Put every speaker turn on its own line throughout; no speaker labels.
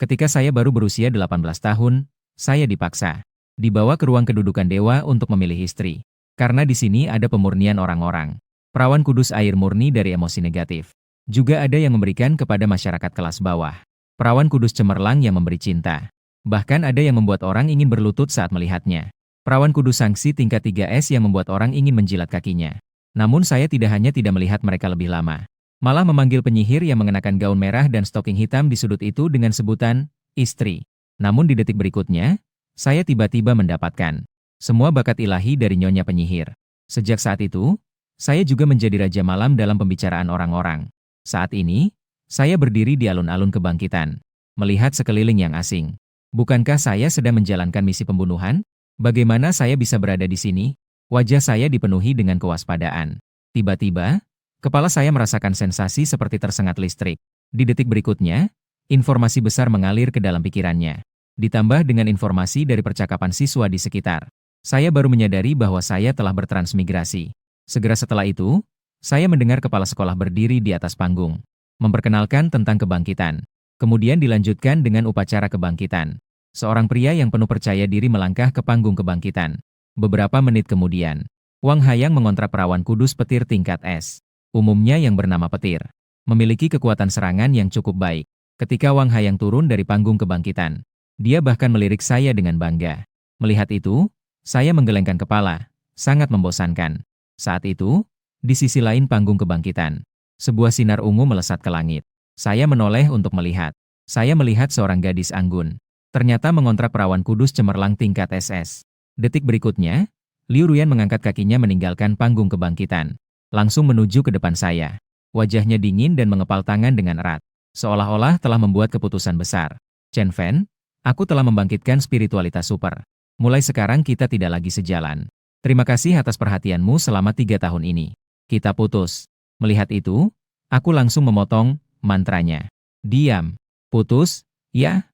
Ketika saya baru berusia 18 tahun, saya dipaksa dibawa ke ruang kedudukan dewa untuk memilih istri. Karena di sini ada pemurnian orang-orang. Perawan kudus air murni dari emosi negatif. Juga ada yang memberikan kepada masyarakat kelas bawah. Perawan kudus cemerlang yang memberi cinta. Bahkan ada yang membuat orang ingin berlutut saat melihatnya. Perawan kudus sanksi tingkat 3S yang membuat orang ingin menjilat kakinya. Namun saya tidak hanya tidak melihat mereka lebih lama. Malah memanggil penyihir yang mengenakan gaun merah dan stocking hitam di sudut itu dengan sebutan, istri. Namun di detik berikutnya, saya tiba-tiba mendapatkan semua bakat ilahi dari nyonya penyihir. Sejak saat itu, saya juga menjadi raja malam dalam pembicaraan orang-orang. Saat ini, saya berdiri di alun-alun kebangkitan, melihat sekeliling yang asing. Bukankah saya sedang menjalankan misi pembunuhan? Bagaimana saya bisa berada di sini? Wajah saya dipenuhi dengan kewaspadaan. Tiba-tiba, kepala saya merasakan sensasi seperti tersengat listrik. Di detik berikutnya, informasi besar mengalir ke dalam pikirannya. Ditambah dengan informasi dari percakapan siswa di sekitar. Saya baru menyadari bahwa saya telah bertransmigrasi. Segera setelah itu, saya mendengar kepala sekolah berdiri di atas panggung, memperkenalkan tentang kebangkitan. Kemudian dilanjutkan dengan upacara kebangkitan. Seorang pria yang penuh percaya diri melangkah ke panggung kebangkitan. Beberapa menit kemudian, Wang Hayang mengontrak perawan kudus petir tingkat S. Umumnya yang bernama petir. Memiliki kekuatan serangan yang cukup baik. Ketika Wang Hayang turun dari panggung kebangkitan, dia bahkan melirik saya dengan bangga. Melihat itu, saya menggelengkan kepala, sangat membosankan. Saat itu, di sisi lain panggung kebangkitan, sebuah sinar ungu melesat ke langit. Saya menoleh untuk melihat. Saya melihat seorang gadis anggun. Ternyata mengontrak perawan kudus cemerlang tingkat SS. Detik berikutnya, Liu Ruyan mengangkat kakinya meninggalkan panggung kebangkitan. Langsung menuju ke depan saya. Wajahnya dingin dan mengepal tangan dengan erat. Seolah-olah telah membuat keputusan besar. Chen Fan, aku telah membangkitkan spiritualitas super. Mulai sekarang kita tidak lagi sejalan. Terima kasih atas perhatianmu selama 3 tahun ini. Kita putus. Melihat itu, aku langsung memotong mantranya. Diam. Putus, ya?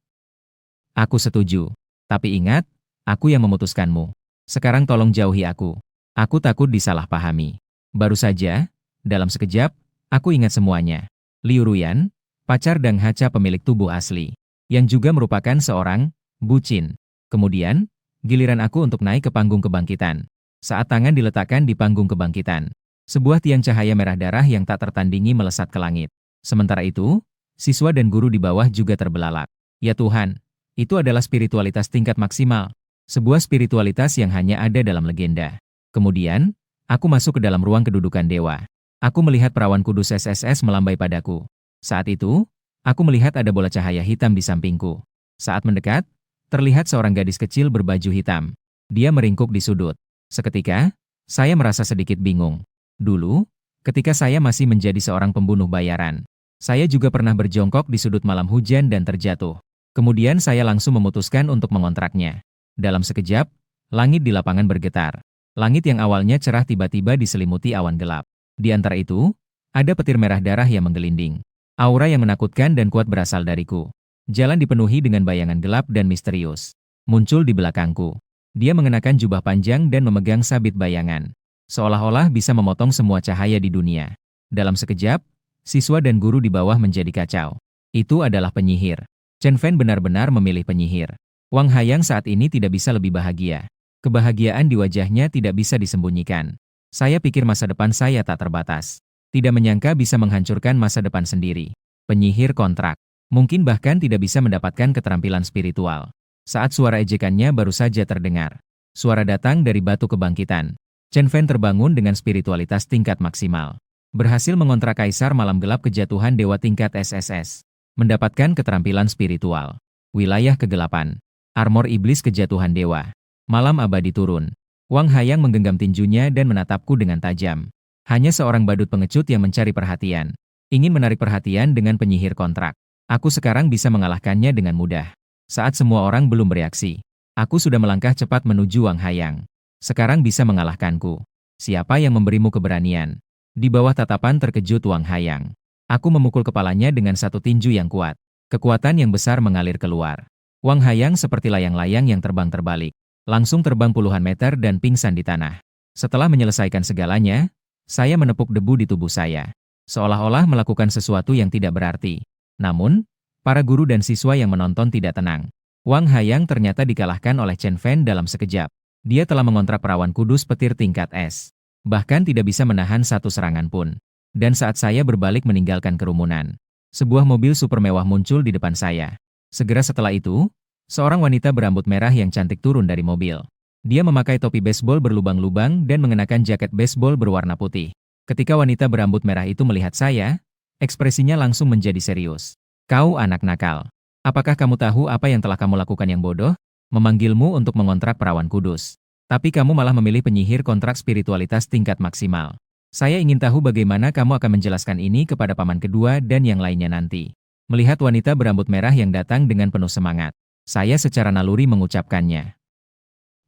Aku setuju. Tapi ingat, aku yang memutuskanmu. Sekarang tolong jauhi aku. Aku takut disalahpahami. Baru saja, dalam sekejap, aku ingat semuanya. Liu Ruyan, pacar Dang Haca pemilik tubuh asli, yang juga merupakan seorang bucin. Kemudian, giliran aku untuk naik ke panggung kebangkitan. Saat tangan diletakkan di panggung kebangkitan, sebuah tiang cahaya merah darah yang tak tertandingi melesat ke langit. Sementara itu, siswa dan guru di bawah juga terbelalak. Ya Tuhan, itu adalah spiritualitas tingkat maksimal. Sebuah spiritualitas yang hanya ada dalam legenda. Kemudian, aku masuk ke dalam ruang kedudukan dewa. Aku melihat perawan kudus SSS melambai padaku. Saat itu, aku melihat ada bola cahaya hitam di sampingku. Saat mendekat, terlihat seorang gadis kecil berbaju hitam. Dia meringkuk di sudut. Seketika, saya merasa sedikit bingung. Dulu, ketika saya masih menjadi seorang pembunuh bayaran, saya juga pernah berjongkok di sudut malam hujan dan terjatuh. Kemudian saya langsung memutuskan untuk mengontraknya. Dalam sekejap, langit di lapangan bergetar. Langit yang awalnya cerah tiba-tiba diselimuti awan gelap. Di antara itu, ada petir merah darah yang menggelinding. Aura yang menakutkan dan kuat berasal dariku. Jalan dipenuhi dengan bayangan gelap dan misterius. Muncul di belakangku. Dia mengenakan jubah panjang dan memegang sabit bayangan. Seolah-olah bisa memotong semua cahaya di dunia. Dalam sekejap, siswa dan guru di bawah menjadi kacau. Itu adalah penyihir. Chen Fan benar-benar memilih penyihir. Wang Hayang saat ini tidak bisa lebih bahagia. Kebahagiaan di wajahnya tidak bisa disembunyikan. Saya pikir masa depan saya tak terbatas. Tidak menyangka bisa menghancurkan masa depan sendiri. Penyihir kontrak. Mungkin bahkan tidak bisa mendapatkan keterampilan spiritual. Saat suara ejekannya baru saja terdengar. Suara datang dari batu kebangkitan. Chen Fan terbangun dengan spiritualitas tingkat maksimal. Berhasil mengontrak kaisar malam gelap kejatuhan dewa tingkat SSS. Mendapatkan keterampilan spiritual. Wilayah kegelapan. Armor iblis kejatuhan dewa. Malam abadi turun. Wang Hayang menggenggam tinjunya dan menatapku dengan tajam. Hanya seorang badut pengecut yang mencari perhatian. Ingin menarik perhatian dengan penyihir kontrak. Aku sekarang bisa mengalahkannya dengan mudah. Saat semua orang belum bereaksi, aku sudah melangkah cepat menuju Wang Hayang. Sekarang bisa mengalahkanku. Siapa yang memberimu keberanian? Di bawah tatapan terkejut Wang Hayang, aku memukul kepalanya dengan satu tinju yang kuat. Kekuatan yang besar mengalir keluar. Wang Hayang seperti layang-layang yang terbang terbalik. Langsung terbang puluhan meter dan pingsan di tanah. Setelah menyelesaikan segalanya, saya menepuk debu di tubuh saya. Seolah-olah melakukan sesuatu yang tidak berarti. Namun, Para guru dan siswa yang menonton tidak tenang. Wang Hayang ternyata dikalahkan oleh Chen Fan dalam sekejap. Dia telah mengontrak perawan kudus petir tingkat S. Bahkan tidak bisa menahan satu serangan pun. Dan saat saya berbalik meninggalkan kerumunan, sebuah mobil super mewah muncul di depan saya. Segera setelah itu, seorang wanita berambut merah yang cantik turun dari mobil. Dia memakai topi baseball berlubang-lubang dan mengenakan jaket baseball berwarna putih. Ketika wanita berambut merah itu melihat saya, ekspresinya langsung menjadi serius. "Kau anak nakal. Apakah kamu tahu apa yang telah kamu lakukan yang bodoh? Memanggilmu untuk mengontrak perawan kudus. Tapi kamu malah memilih penyihir kontrak spiritualitas tingkat maksimal. Saya ingin tahu bagaimana kamu akan menjelaskan ini kepada paman kedua dan yang lainnya nanti." Melihat wanita berambut merah yang datang dengan penuh semangat, saya secara naluri mengucapkannya.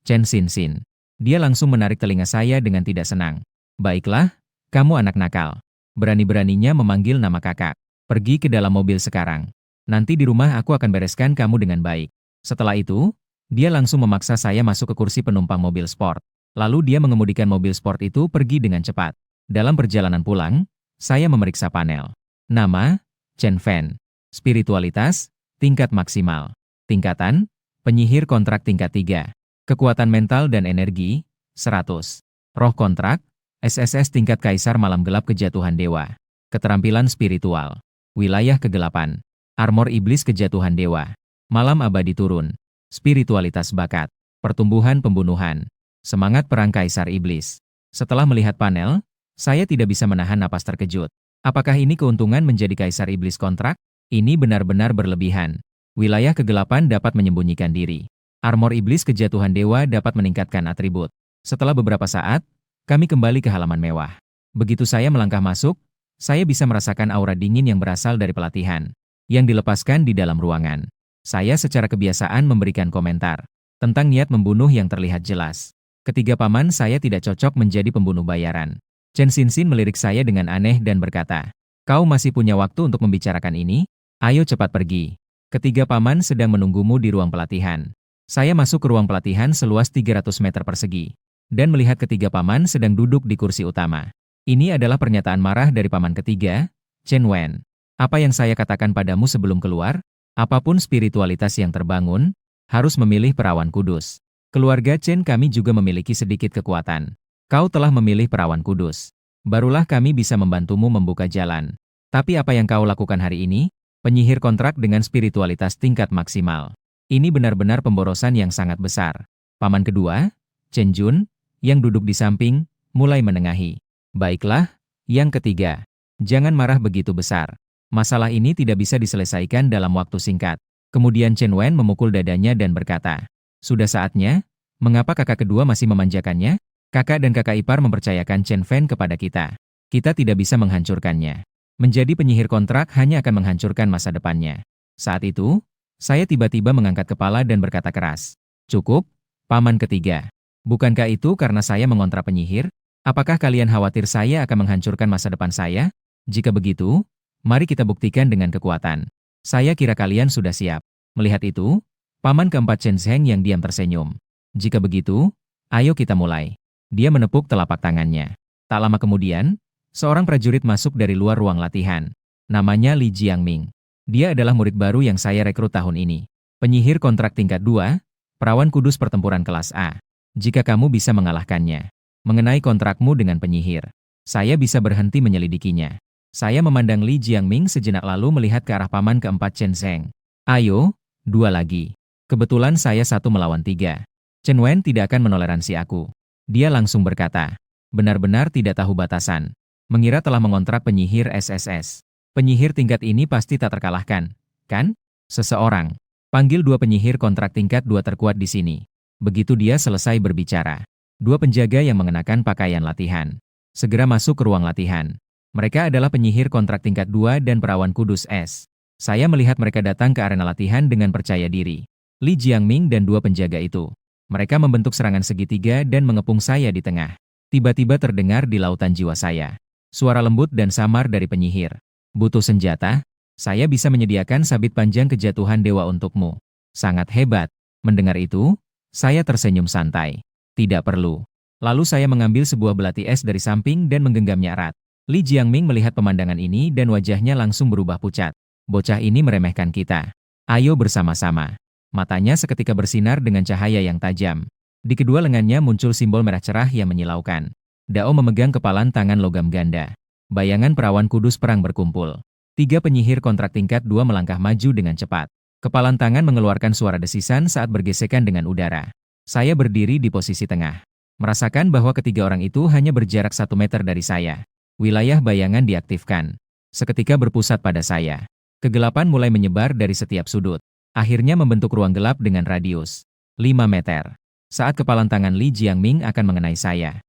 "Chen Xinxin." Dia langsung menarik telinga saya dengan tidak senang. "Baiklah, kamu anak nakal. Berani-beraninya memanggil nama kakak. Pergi ke dalam mobil sekarang. Nanti di rumah aku akan bereskan kamu dengan baik." Setelah itu, dia langsung memaksa saya masuk ke kursi penumpang mobil sport. Lalu dia mengemudikan mobil sport itu pergi dengan cepat. Dalam perjalanan pulang, saya memeriksa panel. Nama, Chen Fan. Spiritualitas, tingkat maksimal. Tingkatan, penyihir kontrak tingkat 3. Kekuatan mental dan energi, 100. Roh kontrak, SSS tingkat kaisar malam gelap kejatuhan dewa. Keterampilan spiritual. Wilayah kegelapan. Armor iblis kejatuhan dewa. Malam abadi turun. Spiritualitas bakat. Pertumbuhan pembunuhan. Semangat perang kaisar iblis. Setelah melihat panel, saya tidak bisa menahan napas terkejut. Apakah ini keuntungan menjadi kaisar iblis kontrak? Ini benar-benar berlebihan. Wilayah kegelapan dapat menyembunyikan diri. Armor iblis kejatuhan dewa dapat meningkatkan atribut. Setelah beberapa saat, kami kembali ke halaman mewah. Begitu saya melangkah masuk, saya bisa merasakan aura dingin yang berasal dari pelatihan yang dilepaskan di dalam ruangan. Saya secara kebiasaan memberikan komentar tentang niat membunuh yang terlihat jelas. Ketiga paman saya tidak cocok menjadi pembunuh bayaran. Chen Xinxin melirik saya dengan aneh dan berkata, "Kau masih punya waktu untuk membicarakan ini? Ayo cepat pergi. Ketiga paman sedang menunggumu di ruang pelatihan." Saya masuk ke ruang pelatihan seluas 300 meter persegi dan melihat ketiga paman sedang duduk di kursi utama. Ini adalah pernyataan marah dari paman ketiga, Chen Wen. "Apa yang saya katakan padamu sebelum keluar? Apapun spiritualitas yang terbangun, harus memilih perawan kudus. Keluarga Chen kami juga memiliki sedikit kekuatan. Kau telah memilih perawan kudus. Barulah kami bisa membantumu membuka jalan. Tapi apa yang kau lakukan hari ini? Penyihir kontrak dengan spiritualitas tingkat maksimal. Ini benar-benar pemborosan yang sangat besar." Paman kedua, Chen Jun, yang duduk di samping, mulai menengahi. "Baiklah, yang ketiga. Jangan marah begitu besar. Masalah ini tidak bisa diselesaikan dalam waktu singkat." Kemudian Chen Wen memukul dadanya dan berkata, "Sudah saatnya. Mengapa kakak kedua masih memanjakannya? Kakak dan kakak ipar mempercayakan Chen Fan kepada kita. Kita tidak bisa menghancurkannya. Menjadi penyihir kontrak hanya akan menghancurkan masa depannya." Saat itu, saya tiba-tiba mengangkat kepala dan berkata keras, "Cukup, paman ketiga. Bukankah itu karena saya mengontrak penyihir? Apakah kalian khawatir saya akan menghancurkan masa depan saya? Jika begitu, mari kita buktikan dengan kekuatan. Saya kira kalian sudah siap." Melihat itu, paman keempat Chen Zheng yang diam tersenyum. "Jika begitu, ayo kita mulai." Dia menepuk telapak tangannya. Tak lama kemudian, seorang prajurit masuk dari luar ruang latihan. Namanya Li Jiangming. Dia adalah murid baru yang saya rekrut tahun ini. Penyihir kontrak tingkat 2, perawan kudus pertempuran kelas A. Jika kamu bisa mengalahkannya. Mengenai kontrakmu dengan penyihir, saya bisa berhenti menyelidikinya. Saya memandang Li Jiangming sejenak lalu melihat ke arah paman keempat Chen Zheng. "Ayo, 2 lagi. Kebetulan saya 1 melawan 3. Chen Wen tidak akan menoleransi aku." Dia langsung berkata, benar-benar tidak tahu batasan. Mengira telah mengontrak penyihir SSS. Penyihir tingkat ini pasti tak terkalahkan, kan? Seseorang. Panggil 2 penyihir kontrak tingkat 2 terkuat di sini. Begitu dia selesai berbicara, 2 penjaga yang mengenakan pakaian latihan segera masuk ke ruang latihan. Mereka adalah penyihir kontrak tingkat 2 dan perawan kudus S. Saya melihat mereka datang ke arena latihan dengan percaya diri. Li Jiangming dan 2 penjaga itu. Mereka membentuk serangan segitiga dan mengepung saya di tengah. Tiba-tiba terdengar di lautan jiwa saya suara lembut dan samar dari penyihir. "Butuh senjata? Saya bisa menyediakan sabit panjang kejatuhan dewa untukmu." Sangat hebat. Mendengar itu, saya tersenyum santai. "Tidak perlu." Lalu saya mengambil sebuah belati es dari samping dan menggenggamnya erat. Li Jiangming melihat pemandangan ini dan wajahnya langsung berubah pucat. Bocah ini meremehkan kita. Ayo bersama-sama. Matanya seketika bersinar dengan cahaya yang tajam. Di kedua lengannya muncul simbol merah cerah yang menyilaukan. Dao memegang kepalan tangan logam ganda. Bayangan perawan kudus perang berkumpul. 3 penyihir kontrak tingkat 2 melangkah maju dengan cepat. Kepalan tangan mengeluarkan suara desisan saat bergesekan dengan udara. Saya berdiri di posisi tengah. Merasakan bahwa ketiga orang itu hanya berjarak 1 meter dari saya. Wilayah bayangan diaktifkan. Seketika berpusat pada saya. Kegelapan mulai menyebar dari setiap sudut. Akhirnya membentuk ruang gelap dengan radius 5 meter. Saat kepalan tangan Li Jiangming akan mengenai saya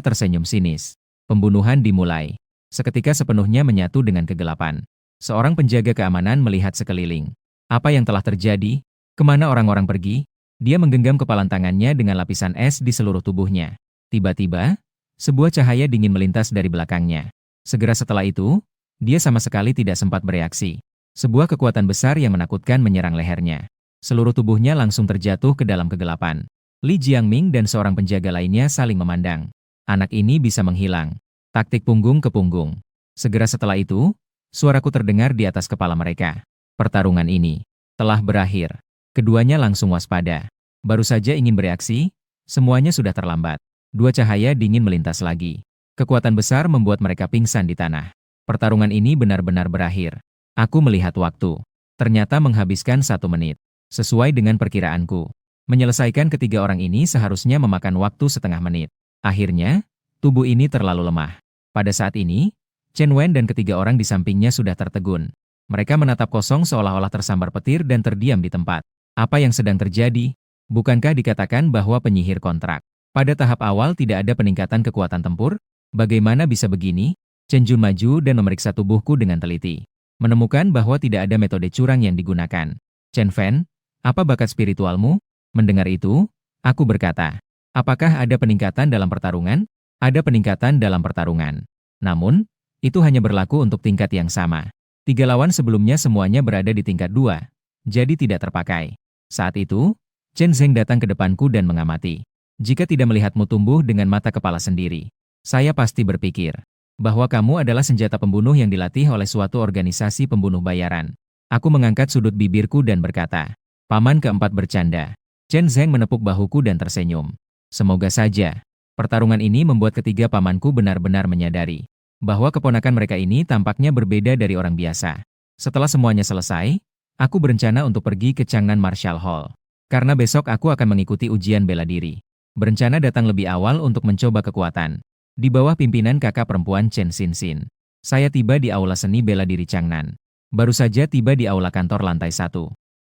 tersenyum sinis. Pembunuhan dimulai. Seketika sepenuhnya menyatu dengan kegelapan. Seorang penjaga keamanan melihat sekeliling. Apa yang telah terjadi? Kemana orang-orang pergi? Dia menggenggam kepalan tangannya dengan lapisan es di seluruh tubuhnya. Tiba-tiba, sebuah cahaya dingin melintas dari belakangnya. Segera setelah itu, dia sama sekali tidak sempat bereaksi. Sebuah kekuatan besar yang menakutkan menyerang lehernya. Seluruh tubuhnya langsung terjatuh ke dalam kegelapan. Li Jiangming dan seorang penjaga lainnya saling memandang. Anak ini bisa menghilang. Taktik punggung ke punggung. Segera setelah itu, suaraku terdengar di atas kepala mereka. Pertarungan ini telah berakhir. Keduanya langsung waspada. Baru saja ingin bereaksi, semuanya sudah terlambat. 2 cahaya dingin melintas lagi. Kekuatan besar membuat mereka pingsan di tanah. Pertarungan ini benar-benar berakhir. Aku melihat waktu. Ternyata menghabiskan 1 menit. Sesuai dengan perkiraanku. Menyelesaikan ketiga orang ini seharusnya memakan waktu setengah menit. Akhirnya, tubuh ini terlalu lemah. Pada saat ini, Chen Wen dan ketiga orang di sampingnya sudah tertegun. Mereka menatap kosong seolah-olah tersambar petir dan terdiam di tempat. Apa yang sedang terjadi? Bukankah dikatakan bahwa penyihir kontrak? Pada tahap awal tidak ada peningkatan kekuatan tempur? Bagaimana bisa begini? Chen Jun maju dan memeriksa tubuhku dengan teliti. Menemukan bahwa tidak ada metode curang yang digunakan. Chen Fen, apa bakat spiritualmu? Mendengar itu, aku berkata, apakah ada peningkatan dalam pertarungan? Ada peningkatan dalam pertarungan. Namun, itu hanya berlaku untuk tingkat yang sama. 3 lawan sebelumnya semuanya berada di tingkat 2, jadi tidak terpakai. Saat itu, Chen Zheng datang ke depanku dan mengamati. Jika tidak melihatmu tumbuh dengan mata kepala sendiri, saya pasti berpikir bahwa kamu adalah senjata pembunuh yang dilatih oleh suatu organisasi pembunuh bayaran. Aku mengangkat sudut bibirku dan berkata, Paman keempat bercanda. Chen Zheng menepuk bahuku dan tersenyum. Semoga saja. Pertarungan ini membuat ketiga pamanku benar-benar menyadari bahwa keponakan mereka ini tampaknya berbeda dari orang biasa. Setelah semuanya selesai, aku berencana untuk pergi ke Changnan Martial Hall. Karena besok aku akan mengikuti ujian bela diri. Berencana datang lebih awal untuk mencoba kekuatan. Di bawah pimpinan kakak perempuan Chen Xinxin. Saya tiba di aula seni bela diri Changnan. Baru saja tiba di aula kantor lantai 1.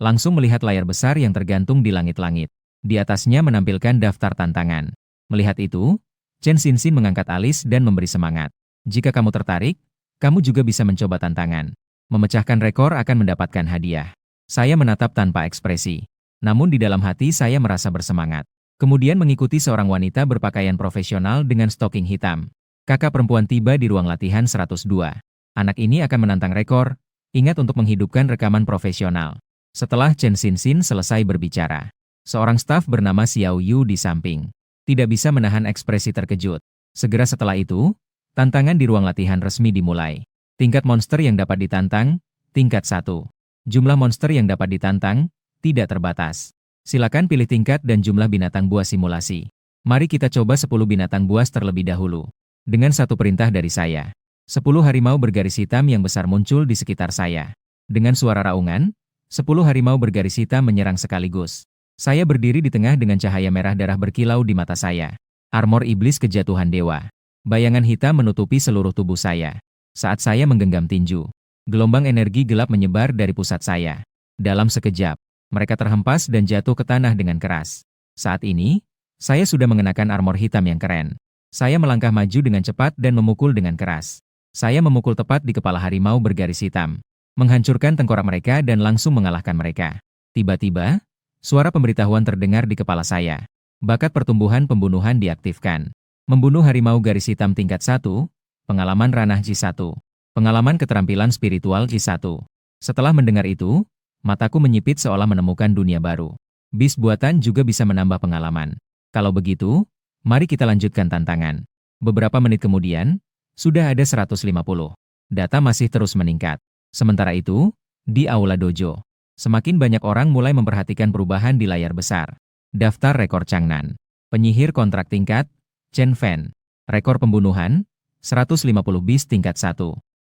Langsung melihat layar besar yang tergantung di langit-langit. Di atasnya menampilkan daftar tantangan. Melihat itu, Chen Xinxin mengangkat alis dan memberi semangat. Jika kamu tertarik, kamu juga bisa mencoba tantangan. Memecahkan rekor akan mendapatkan hadiah. Saya menatap tanpa ekspresi. Namun di dalam hati saya merasa bersemangat. Kemudian mengikuti seorang wanita berpakaian profesional dengan stoking hitam. Kakak perempuan tiba di ruang latihan 102. Anak ini akan menantang rekor. Ingat untuk menghidupkan rekaman profesional. Setelah Chen Xinxin selesai berbicara, seorang staf bernama Xiao Yu di samping tidak bisa menahan ekspresi terkejut. Segera setelah itu, tantangan di ruang latihan resmi dimulai. Tingkat monster yang dapat ditantang, tingkat 1. Jumlah monster yang dapat ditantang, tidak terbatas. Silakan pilih tingkat dan jumlah binatang buas simulasi. Mari kita coba 10 binatang buas terlebih dahulu. Dengan satu perintah dari saya. 10 harimau bergaris hitam yang besar muncul di sekitar saya. Dengan suara raungan, 10 harimau bergaris hitam menyerang sekaligus. Saya berdiri di tengah dengan cahaya merah darah berkilau di mata saya. Armor iblis kejatuhan dewa. Bayangan hitam menutupi seluruh tubuh saya. Saat saya menggenggam tinju, gelombang energi gelap menyebar dari pusat saya. Dalam sekejap, mereka terhempas dan jatuh ke tanah dengan keras. Saat ini, saya sudah mengenakan armor hitam yang keren. Saya melangkah maju dengan cepat dan memukul dengan keras. Saya memukul tepat di kepala harimau bergaris hitam. Menghancurkan tengkorak mereka dan langsung mengalahkan mereka. Tiba-tiba, suara pemberitahuan terdengar di kepala saya. Bakat pertumbuhan pembunuhan diaktifkan. Membunuh harimau garis hitam tingkat 1, pengalaman ranah J1, pengalaman keterampilan spiritual J1. Setelah mendengar itu, mataku menyipit seolah menemukan dunia baru. Bis buatan juga bisa menambah pengalaman. Kalau begitu, mari kita lanjutkan tantangan. Beberapa menit kemudian, sudah ada 150. Data masih terus meningkat. Sementara itu, di Aula Dojo, semakin banyak orang mulai memperhatikan perubahan di layar besar. Daftar rekor Changnan. Penyihir kontrak tingkat, Chen Fan. Rekor pembunuhan, 150 bis tingkat 1.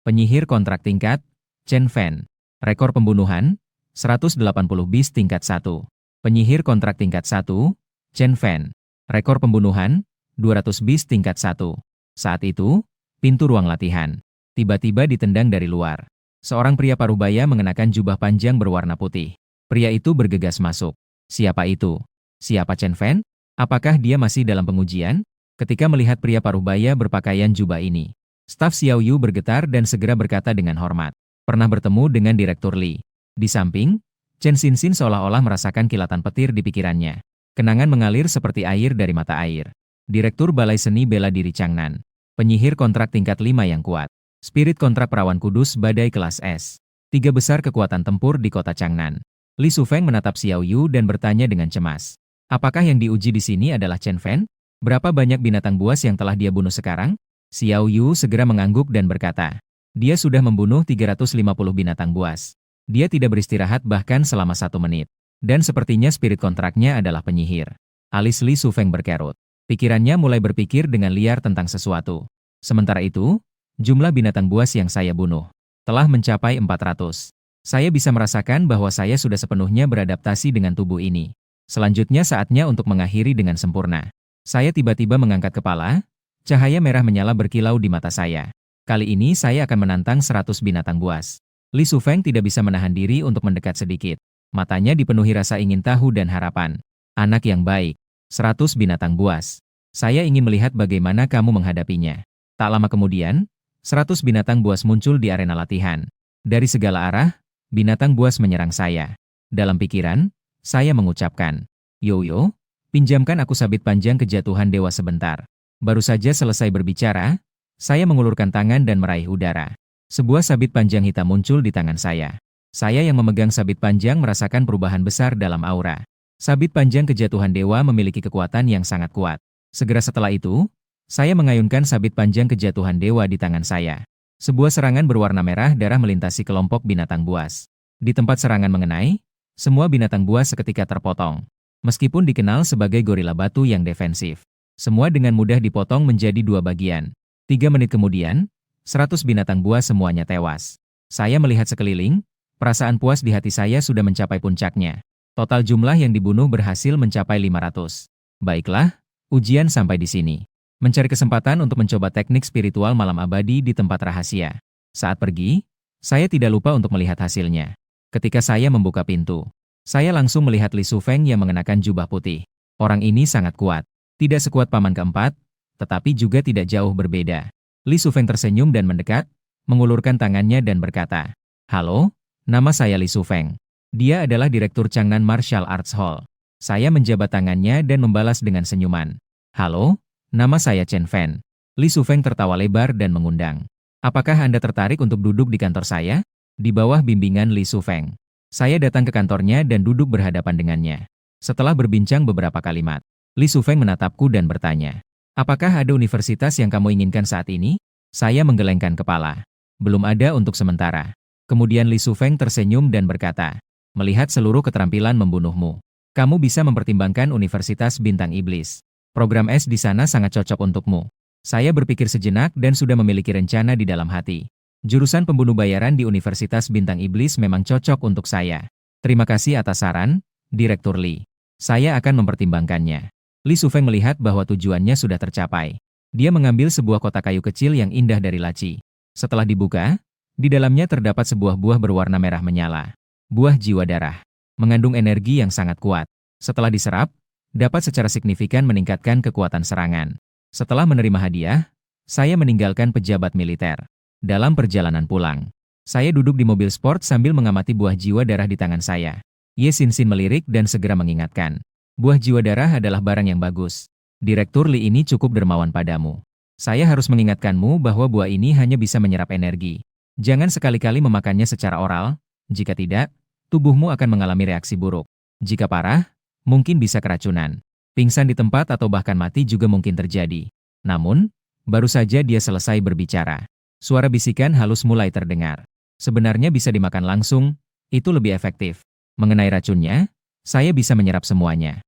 Penyihir kontrak tingkat, Chen Fan. Rekor pembunuhan, 180 bis tingkat 1. Penyihir kontrak tingkat 1, Chen Fan. Rekor pembunuhan, 200 bis tingkat 1. Saat itu, pintu ruang latihan tiba-tiba ditendang dari luar. Seorang pria parubaya mengenakan jubah panjang berwarna putih. Pria itu bergegas masuk. Siapa itu? Siapa Chen Fan? Apakah dia masih dalam pengujian? Ketika melihat pria parubaya berpakaian jubah ini, staf Xiao Yu bergetar dan segera berkata dengan hormat. Pernah bertemu dengan Direktur Li. Di samping, Chen Xinxin seolah-olah merasakan kilatan petir di pikirannya. Kenangan mengalir seperti air dari mata air. Direktur Balai Seni Bela Diri Changnan. Penyihir kontrak tingkat 5 yang kuat. Spirit kontrak perawan kudus badai kelas S. 3 besar kekuatan tempur di kota Changnan. Li Shufeng menatap Xiao Yu dan bertanya dengan cemas. Apakah yang diuji di sini adalah Chen Fan? Berapa banyak binatang buas yang telah dia bunuh sekarang? Xiao Yu segera mengangguk dan berkata. Dia sudah membunuh 350 binatang buas. Dia tidak beristirahat bahkan selama 1 menit. Dan sepertinya spirit kontraknya adalah penyihir. Alis Li Shufeng berkerut. Pikirannya mulai berpikir dengan liar tentang sesuatu. Sementara itu, jumlah binatang buas yang saya bunuh telah mencapai 400. Saya bisa merasakan bahwa saya sudah sepenuhnya beradaptasi dengan tubuh ini. Selanjutnya saatnya untuk mengakhiri dengan sempurna. Saya tiba-tiba mengangkat kepala, cahaya merah menyala berkilau di mata saya. Kali ini saya akan menantang 100 binatang buas. Li Shufeng tidak bisa menahan diri untuk mendekat sedikit. Matanya dipenuhi rasa ingin tahu dan harapan. Anak yang baik, 100 binatang buas. Saya ingin melihat bagaimana kamu menghadapinya. Tak lama kemudian, 100 binatang buas muncul di arena latihan. Dari segala arah, binatang buas menyerang saya. Dalam pikiran, saya mengucapkan, Yo-yo, pinjamkan aku sabit panjang kejatuhan dewa sebentar. Baru saja selesai berbicara, saya mengulurkan tangan dan meraih udara. Sebuah sabit panjang hitam muncul di tangan saya. Saya yang memegang sabit panjang merasakan perubahan besar dalam aura. Sabit panjang kejatuhan dewa memiliki kekuatan yang sangat kuat. Segera setelah itu, saya mengayunkan sabit panjang kejatuhan dewa di tangan saya. Sebuah serangan berwarna merah darah melintasi kelompok binatang buas. Di tempat serangan mengenai, semua binatang buas seketika terpotong. Meskipun dikenal sebagai gorila batu yang defensif, semua dengan mudah dipotong menjadi 2 bagian. 3 menit kemudian, 100 binatang buas semuanya tewas. Saya melihat sekeliling, perasaan puas di hati saya sudah mencapai puncaknya. Total jumlah yang dibunuh berhasil mencapai 500. Baiklah, ujian sampai di sini. Mencari kesempatan untuk mencoba teknik spiritual malam abadi di tempat rahasia. Saat pergi, saya tidak lupa untuk melihat hasilnya. Ketika saya membuka pintu, saya langsung melihat Li Shufeng yang mengenakan jubah putih. Orang ini sangat kuat. Tidak sekuat paman keempat, tetapi juga tidak jauh berbeda. Li Shufeng tersenyum dan mendekat, mengulurkan tangannya dan berkata, Halo, nama saya Li Shufeng. Dia adalah Direktur Changnan Martial Arts Hall. Saya menjabat tangannya dan membalas dengan senyuman. Halo, nama saya Chen Fan. Li Shufeng tertawa lebar dan mengundang. Apakah Anda tertarik untuk duduk di kantor saya? Di bawah bimbingan Li Shufeng, saya datang ke kantornya dan duduk berhadapan dengannya. Setelah berbincang beberapa kalimat, Li Shufeng menatapku dan bertanya, apakah ada universitas yang kamu inginkan saat ini? Saya menggelengkan kepala. Belum ada untuk sementara. Kemudian Li Shufeng tersenyum dan berkata, melihat seluruh keterampilan membunuhmu, kamu bisa mempertimbangkan Universitas Bintang Iblis. Program S di sana sangat cocok untukmu. Saya berpikir sejenak dan sudah memiliki rencana di dalam hati. Jurusan pembunuh bayaran di Universitas Bintang Iblis memang cocok untuk saya. Terima kasih atas saran, Direktur Li. Saya akan mempertimbangkannya. Li Shufeng melihat bahwa tujuannya sudah tercapai. Dia mengambil sebuah kotak kayu kecil yang indah dari laci. Setelah dibuka, di dalamnya terdapat sebuah buah berwarna merah menyala. Buah jiwa darah. Mengandung energi yang sangat kuat. Setelah diserap, dapat secara signifikan meningkatkan kekuatan serangan. Setelah menerima hadiah, saya meninggalkan pejabat militer. Dalam perjalanan pulang, saya duduk di mobil sport sambil mengamati buah jiwa darah di tangan saya. Ye Xinxin melirik dan segera mengingatkan. Buah jiwa darah adalah barang yang bagus. Direktur Li ini cukup dermawan padamu. Saya harus mengingatkanmu bahwa buah ini hanya bisa menyerap energi. Jangan sekali-kali memakannya secara oral, jika tidak, tubuhmu akan mengalami reaksi buruk. Jika parah, mungkin bisa keracunan. Pingsan di tempat atau bahkan mati juga mungkin terjadi. Namun, baru saja dia selesai berbicara. Suara bisikan halus mulai terdengar. Sebenarnya bisa dimakan langsung, itu lebih efektif. Mengenai racunnya, saya bisa menyerap semuanya.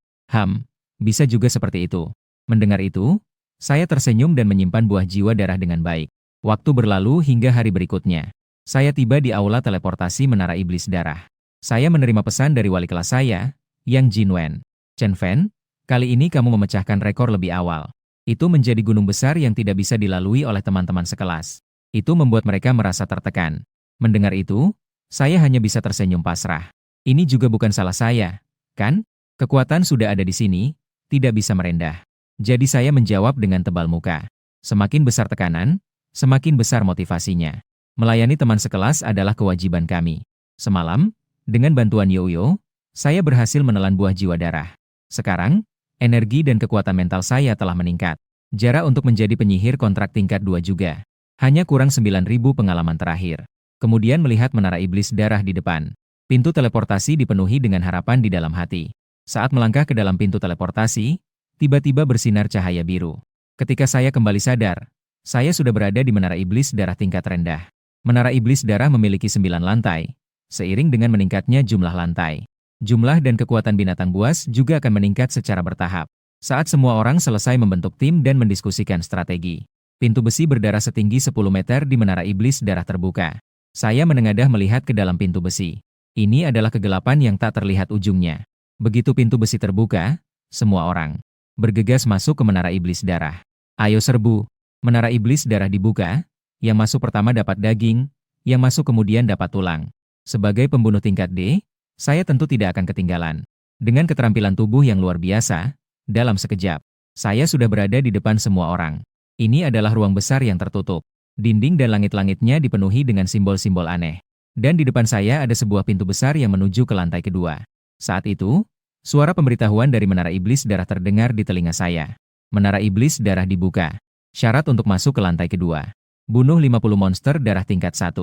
Bisa juga seperti itu. Mendengar itu, saya tersenyum dan menyimpan buah jiwa darah dengan baik. Waktu berlalu hingga hari berikutnya. Saya tiba di aula teleportasi Menara Iblis Darah. Saya menerima pesan dari wali kelas saya, Yang Jinwen. Chen Fen, kali ini kamu memecahkan rekor lebih awal. Itu menjadi gunung besar yang tidak bisa dilalui oleh teman-teman sekelas. Itu membuat mereka merasa tertekan. Mendengar itu, saya hanya bisa tersenyum pasrah. Ini juga bukan salah saya, kan? Kekuatan sudah ada di sini, tidak bisa merendah. Jadi saya menjawab dengan tebal muka. Semakin besar tekanan, semakin besar motivasinya. Melayani teman sekelas adalah kewajiban kami. Semalam, dengan bantuan Yoyo, saya berhasil menelan buah jiwa darah. Sekarang, energi dan kekuatan mental saya telah meningkat. Jarak untuk menjadi penyihir kontrak tingkat 2 juga. Hanya kurang 9.000 pengalaman terakhir. Kemudian melihat Menara Iblis Darah di depan. Pintu teleportasi dipenuhi dengan harapan di dalam hati. Saat melangkah ke dalam pintu teleportasi, tiba-tiba bersinar cahaya biru. Ketika saya kembali sadar, saya sudah berada di Menara Iblis Darah tingkat rendah. Menara Iblis Darah memiliki 9 lantai. Seiring dengan meningkatnya jumlah lantai, jumlah dan kekuatan binatang buas juga akan meningkat secara bertahap. Saat semua orang selesai membentuk tim dan mendiskusikan strategi, pintu besi berdarah setinggi 10 meter di Menara Iblis Darah terbuka. Saya menengadah melihat ke dalam pintu besi. Ini adalah kegelapan yang tak terlihat ujungnya. Begitu pintu besi terbuka, semua orang bergegas masuk ke Menara Iblis Darah. Ayo serbu. Menara Iblis Darah dibuka. Yang masuk pertama dapat daging, yang masuk kemudian dapat tulang. Sebagai pembunuh tingkat D, saya tentu tidak akan ketinggalan. Dengan keterampilan tubuh yang luar biasa, dalam sekejap, saya sudah berada di depan semua orang. Ini adalah ruang besar yang tertutup. Dinding dan langit-langitnya dipenuhi dengan simbol-simbol aneh. Dan di depan saya ada sebuah pintu besar yang menuju ke lantai kedua. Saat itu, suara pemberitahuan dari Menara Iblis Darah terdengar di telinga saya. Menara Iblis Darah dibuka. Syarat untuk masuk ke lantai kedua. Bunuh 50 monster darah tingkat 1.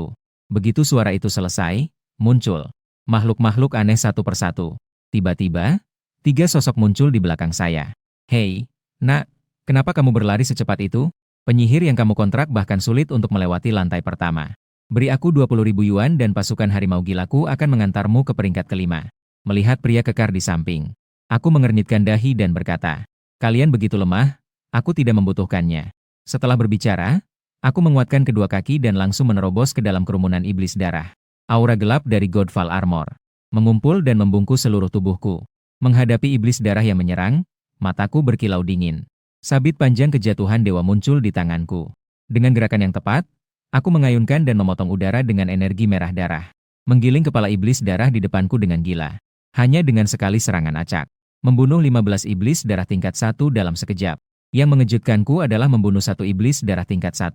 Begitu suara itu selesai, muncul makhluk-makhluk aneh satu persatu. Tiba-tiba, 3 sosok muncul di belakang saya. Hei, nak, kenapa kamu berlari secepat itu? Penyihir yang kamu kontrak bahkan sulit untuk melewati lantai pertama. Beri aku 20.000 yuan dan pasukan harimau gilaku akan mengantarmu ke peringkat kelima. Melihat pria kekar di samping, aku mengernyitkan dahi dan berkata, kalian begitu lemah, aku tidak membutuhkannya. Setelah berbicara, aku menguatkan kedua kaki dan langsung menerobos ke dalam kerumunan iblis darah. Aura gelap dari Godfall Armor mengumpul dan membungkus seluruh tubuhku. Menghadapi iblis darah yang menyerang, mataku berkilau dingin. Sabit panjang kejatuhan dewa muncul di tanganku. Dengan gerakan yang tepat, aku mengayunkan dan memotong udara dengan energi merah darah. Menggiling kepala iblis darah di depanku dengan gila. Hanya dengan sekali serangan acak. Membunuh 15 iblis darah tingkat 1 dalam sekejap. Yang mengejutkanku adalah membunuh 1 iblis darah tingkat 1.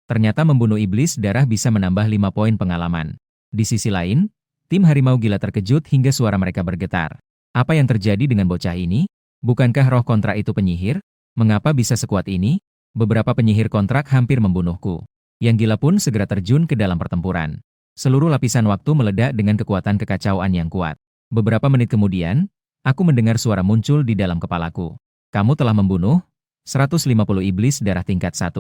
Ternyata membunuh iblis darah bisa menambah 5 poin pengalaman. Di sisi lain, tim harimau gila terkejut hingga suara mereka bergetar. Apa yang terjadi dengan bocah ini? Bukankah roh kontra itu penyihir? Mengapa bisa sekuat ini? Beberapa penyihir kontrak hampir membunuhku. Yang gila pun segera terjun ke dalam pertempuran. Seluruh lapisan waktu meledak dengan kekuatan kekacauan yang kuat. Beberapa menit kemudian, aku mendengar suara muncul di dalam kepalaku. Kamu telah membunuh 150 iblis darah tingkat 1.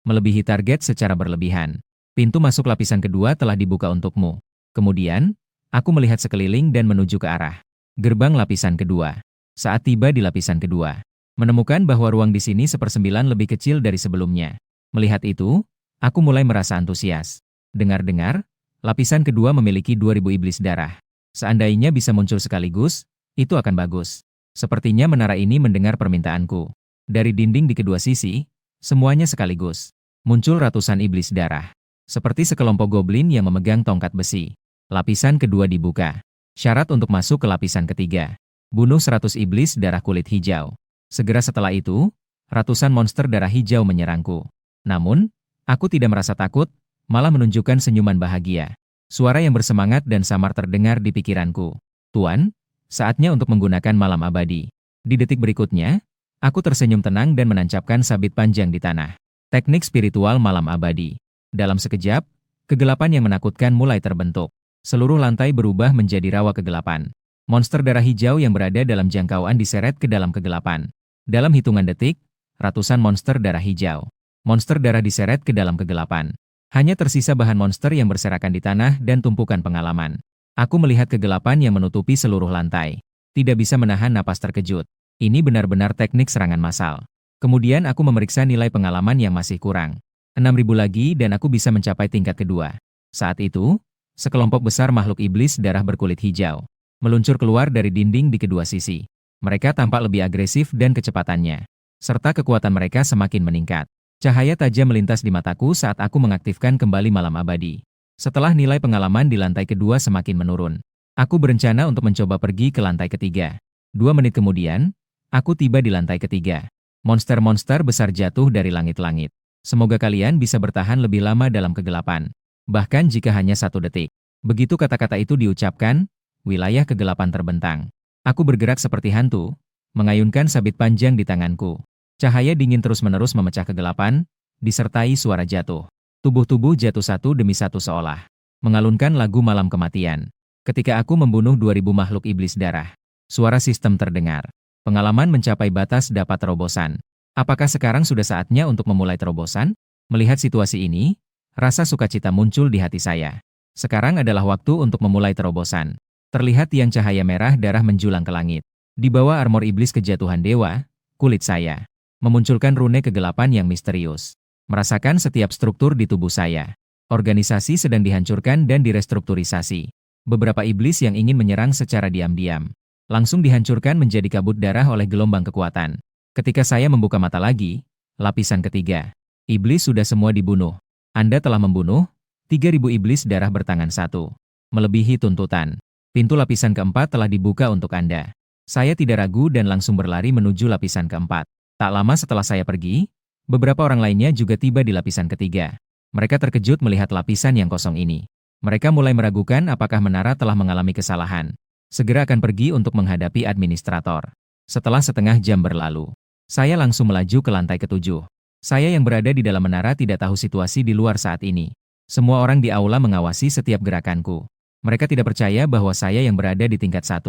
Melebihi target secara berlebihan. Pintu masuk lapisan kedua telah dibuka untukmu. Kemudian, aku melihat sekeliling dan menuju ke arah gerbang lapisan kedua. Saat tiba di lapisan kedua, menemukan bahwa ruang di sini 1/9 lebih kecil dari sebelumnya. Melihat itu, aku mulai merasa antusias. Dengar-dengar, lapisan kedua memiliki 2.000 iblis darah. Seandainya bisa muncul sekaligus, itu akan bagus. Sepertinya menara ini mendengar permintaanku. Dari dinding di kedua sisi, semuanya sekaligus. Muncul ratusan iblis darah. Seperti sekelompok goblin yang memegang tongkat besi. Lapisan kedua dibuka. Syarat untuk masuk ke lapisan ketiga. Bunuh 100 iblis darah kulit hijau. Segera setelah itu, ratusan monster darah hijau menyerangku. Namun, aku tidak merasa takut, malah menunjukkan senyuman bahagia. Suara yang bersemangat dan samar terdengar di pikiranku. Tuan, saatnya untuk menggunakan malam abadi. Di detik berikutnya, aku tersenyum tenang dan menancapkan sabit panjang di tanah. Teknik spiritual malam abadi. Dalam sekejap, kegelapan yang menakutkan mulai terbentuk. Seluruh lantai berubah menjadi rawa kegelapan. Monster darah hijau yang berada dalam jangkauan diseret ke dalam kegelapan. Dalam hitungan detik, ratusan monster darah hijau. Monster darah diseret ke dalam kegelapan. Hanya tersisa bahan monster yang berserakan di tanah dan tumpukan pengalaman. Aku melihat kegelapan yang menutupi seluruh lantai. Tidak bisa menahan napas terkejut. Ini benar-benar teknik serangan massal. Kemudian aku memeriksa nilai pengalaman yang masih kurang. 6.000 lagi dan aku bisa mencapai tingkat kedua. Saat itu, sekelompok besar makhluk iblis darah berkulit hijau meluncur keluar dari dinding di kedua sisi. Mereka tampak lebih agresif dan kecepatannya, serta kekuatan mereka semakin meningkat. Cahaya tajam melintas di mataku saat aku mengaktifkan kembali malam abadi. Setelah nilai pengalaman di lantai kedua semakin menurun, aku berencana untuk mencoba pergi ke lantai ketiga. 2 menit kemudian, aku tiba di lantai ketiga. Monster-monster besar jatuh dari langit-langit. Semoga kalian bisa bertahan lebih lama dalam kegelapan. Bahkan jika hanya 1 detik. Begitu kata-kata itu diucapkan, wilayah kegelapan terbentang. Aku bergerak seperti hantu, mengayunkan sabit panjang di tanganku. Cahaya dingin terus-menerus memecah kegelapan, disertai suara jatuh. Tubuh-tubuh jatuh satu demi satu seolah mengalunkan lagu malam kematian. Ketika aku membunuh 2.000 makhluk iblis darah, suara sistem terdengar. Pengalaman mencapai batas dapat terobosan. Apakah sekarang sudah saatnya untuk memulai terobosan? Melihat situasi ini, rasa sukacita muncul di hati saya. Sekarang adalah waktu untuk memulai terobosan. Terlihat tiang cahaya merah darah menjulang ke langit. Di bawah armor iblis kejatuhan dewa, kulit saya memunculkan rune kegelapan yang misterius. Merasakan setiap struktur di tubuh saya. Organisasi sedang dihancurkan dan direstrukturisasi. Beberapa iblis yang ingin menyerang secara diam-diam langsung dihancurkan menjadi kabut darah oleh gelombang kekuatan. Ketika saya membuka mata lagi, lapisan ketiga. Iblis sudah semua dibunuh. Anda telah membunuh 3.000 iblis darah bertangan satu. Melebihi tuntutan. Pintu lapisan keempat telah dibuka untuk Anda. Saya tidak ragu dan langsung berlari menuju lapisan keempat. Tak lama setelah saya pergi, beberapa orang lainnya juga tiba di lapisan ketiga. Mereka terkejut melihat lapisan yang kosong ini. Mereka mulai meragukan apakah menara telah mengalami kesalahan. Segera akan pergi untuk menghadapi administrator. Setelah setengah jam berlalu, saya langsung melaju ke lantai ketujuh. Saya yang berada di dalam menara tidak tahu situasi di luar saat ini. Semua orang di aula mengawasi setiap gerakanku. Mereka tidak percaya bahwa saya yang berada di tingkat 1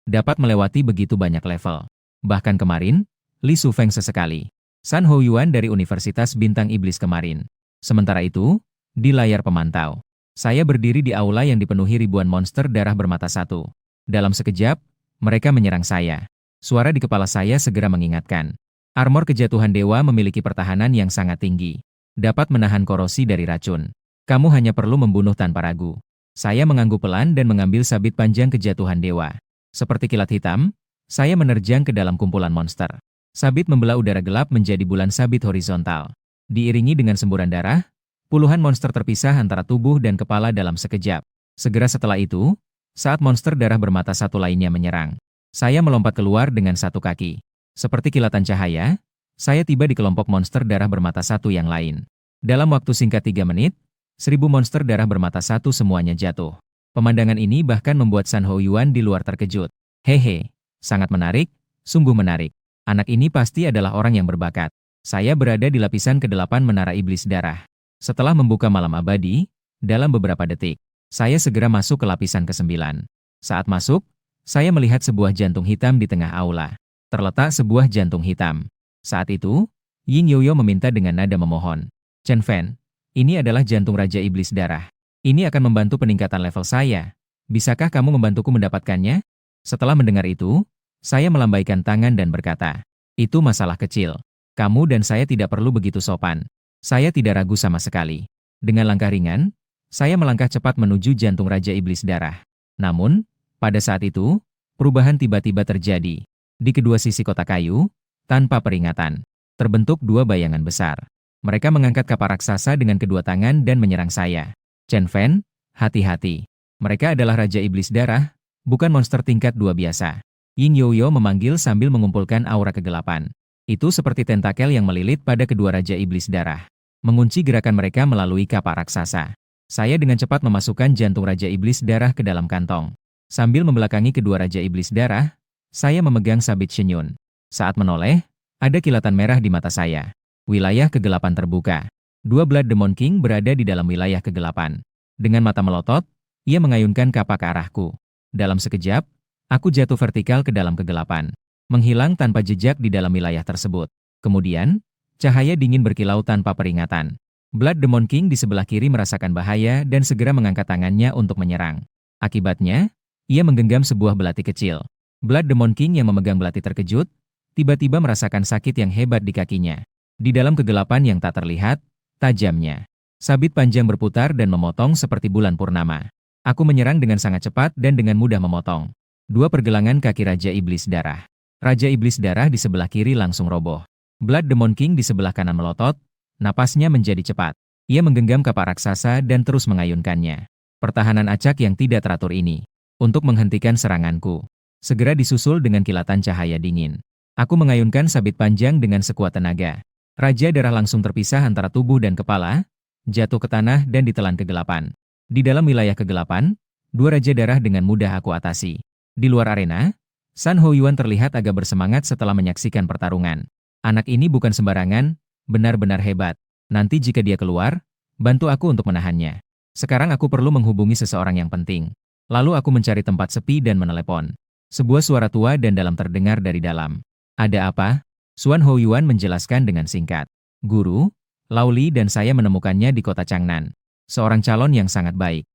dapat melewati begitu banyak level. Bahkan kemarin, Li Sufeng sesekali. San Hou Yuan dari Universitas Bintang Iblis kemarin. Sementara itu, di layar pemantau, saya berdiri di aula yang dipenuhi ribuan monster darah bermata satu. Dalam sekejap, mereka menyerang saya. Suara di kepala saya segera mengingatkan. Armor kejatuhan dewa memiliki pertahanan yang sangat tinggi. Dapat menahan korosi dari racun. Kamu hanya perlu membunuh tanpa ragu. Saya mengangguk pelan dan mengambil sabit panjang kejatuhan dewa. Seperti kilat hitam, saya menerjang ke dalam kumpulan monster. Sabit membelah udara gelap menjadi bulan sabit horizontal. Diiringi dengan semburan darah, puluhan monster terpisah antara tubuh dan kepala dalam sekejap. Segera setelah itu, saat monster darah bermata satu lainnya menyerang, saya melompat keluar dengan satu kaki. Seperti kilatan cahaya, saya tiba di kelompok monster darah bermata satu yang lain. Dalam waktu singkat 3 menit, 1.000 monster darah bermata satu semuanya jatuh. Pemandangan ini bahkan membuat San Hou Yuan di luar terkejut. Hehe, sangat menarik, sungguh menarik. Anak ini pasti adalah orang yang berbakat. Saya berada di lapisan ke-8 menara iblis darah. Setelah membuka malam abadi, dalam beberapa detik, saya segera masuk ke lapisan ke-9. Saat masuk, saya melihat sebuah jantung hitam di tengah aula. Terletak sebuah jantung hitam. Saat itu, Ying Yoyo meminta dengan nada memohon. Chen Fan, ini adalah jantung Raja Iblis Darah. Ini akan membantu peningkatan level saya. Bisakah kamu membantuku mendapatkannya? Setelah mendengar itu, saya melambaikan tangan dan berkata, itu masalah kecil. Kamu dan saya tidak perlu begitu sopan. Saya tidak ragu sama sekali. Dengan langkah ringan, saya melangkah cepat menuju jantung Raja Iblis Darah. Namun, pada saat itu, perubahan tiba-tiba terjadi. Di kedua sisi kotak kayu, tanpa peringatan, terbentuk 2 bayangan besar. Mereka mengangkat kapal raksasa dengan kedua tangan dan menyerang saya. Chen Fan, hati-hati. Mereka adalah Raja Iblis Darah, bukan monster tingkat 2 biasa. Ying Yoyo memanggil sambil mengumpulkan aura kegelapan. Itu seperti tentakel yang melilit pada kedua Raja Iblis Darah. Mengunci gerakan mereka melalui kapal raksasa. Saya dengan cepat memasukkan jantung Raja Iblis Darah ke dalam kantong. Sambil membelakangi kedua Raja Iblis Darah, saya memegang sabit Shenyun. Saat menoleh, ada kilatan merah di mata saya. Wilayah kegelapan terbuka. 2 Blood Demon King berada di dalam wilayah kegelapan. Dengan mata melotot, ia mengayunkan kapak ke arahku. Dalam sekejap, aku jatuh vertikal ke dalam kegelapan, menghilang tanpa jejak di dalam wilayah tersebut. Kemudian, cahaya dingin berkilau tanpa peringatan. Blood Demon King di sebelah kiri merasakan bahaya dan segera mengangkat tangannya untuk menyerang. Akibatnya, ia menggenggam sebuah belati kecil. Blood Demon King yang memegang belati terkejut, tiba-tiba merasakan sakit yang hebat di kakinya. Di dalam kegelapan yang tak terlihat, tajamnya sabit panjang berputar dan memotong seperti bulan purnama. Aku menyerang dengan sangat cepat dan dengan mudah memotong dua pergelangan kaki Raja Iblis Darah. Raja Iblis Darah di sebelah kiri langsung roboh. Blood Demon King di sebelah kanan melotot, napasnya menjadi cepat. Ia menggenggam kapak raksasa dan terus mengayunkannya. Pertahanan acak yang tidak teratur ini untuk menghentikan seranganku segera disusul dengan kilatan cahaya dingin. Aku mengayunkan sabit panjang dengan sekuat tenaga. Raja Darah langsung terpisah antara tubuh dan kepala, jatuh ke tanah dan ditelan kegelapan. Di dalam wilayah kegelapan, dua Raja Darah dengan mudah aku atasi. Di luar arena, San Hou Yuan terlihat agak bersemangat setelah menyaksikan pertarungan. Anak ini bukan sembarangan, benar-benar hebat. Nanti jika dia keluar, bantu aku untuk menahannya. Sekarang aku perlu menghubungi seseorang yang penting. Lalu aku mencari tempat sepi dan menelepon. Sebuah suara tua dan dalam terdengar dari dalam. Ada apa? Suan Hou Yuan menjelaskan dengan singkat. Guru, Lao Li dan saya menemukannya di kota Changnan. Seorang calon yang sangat baik.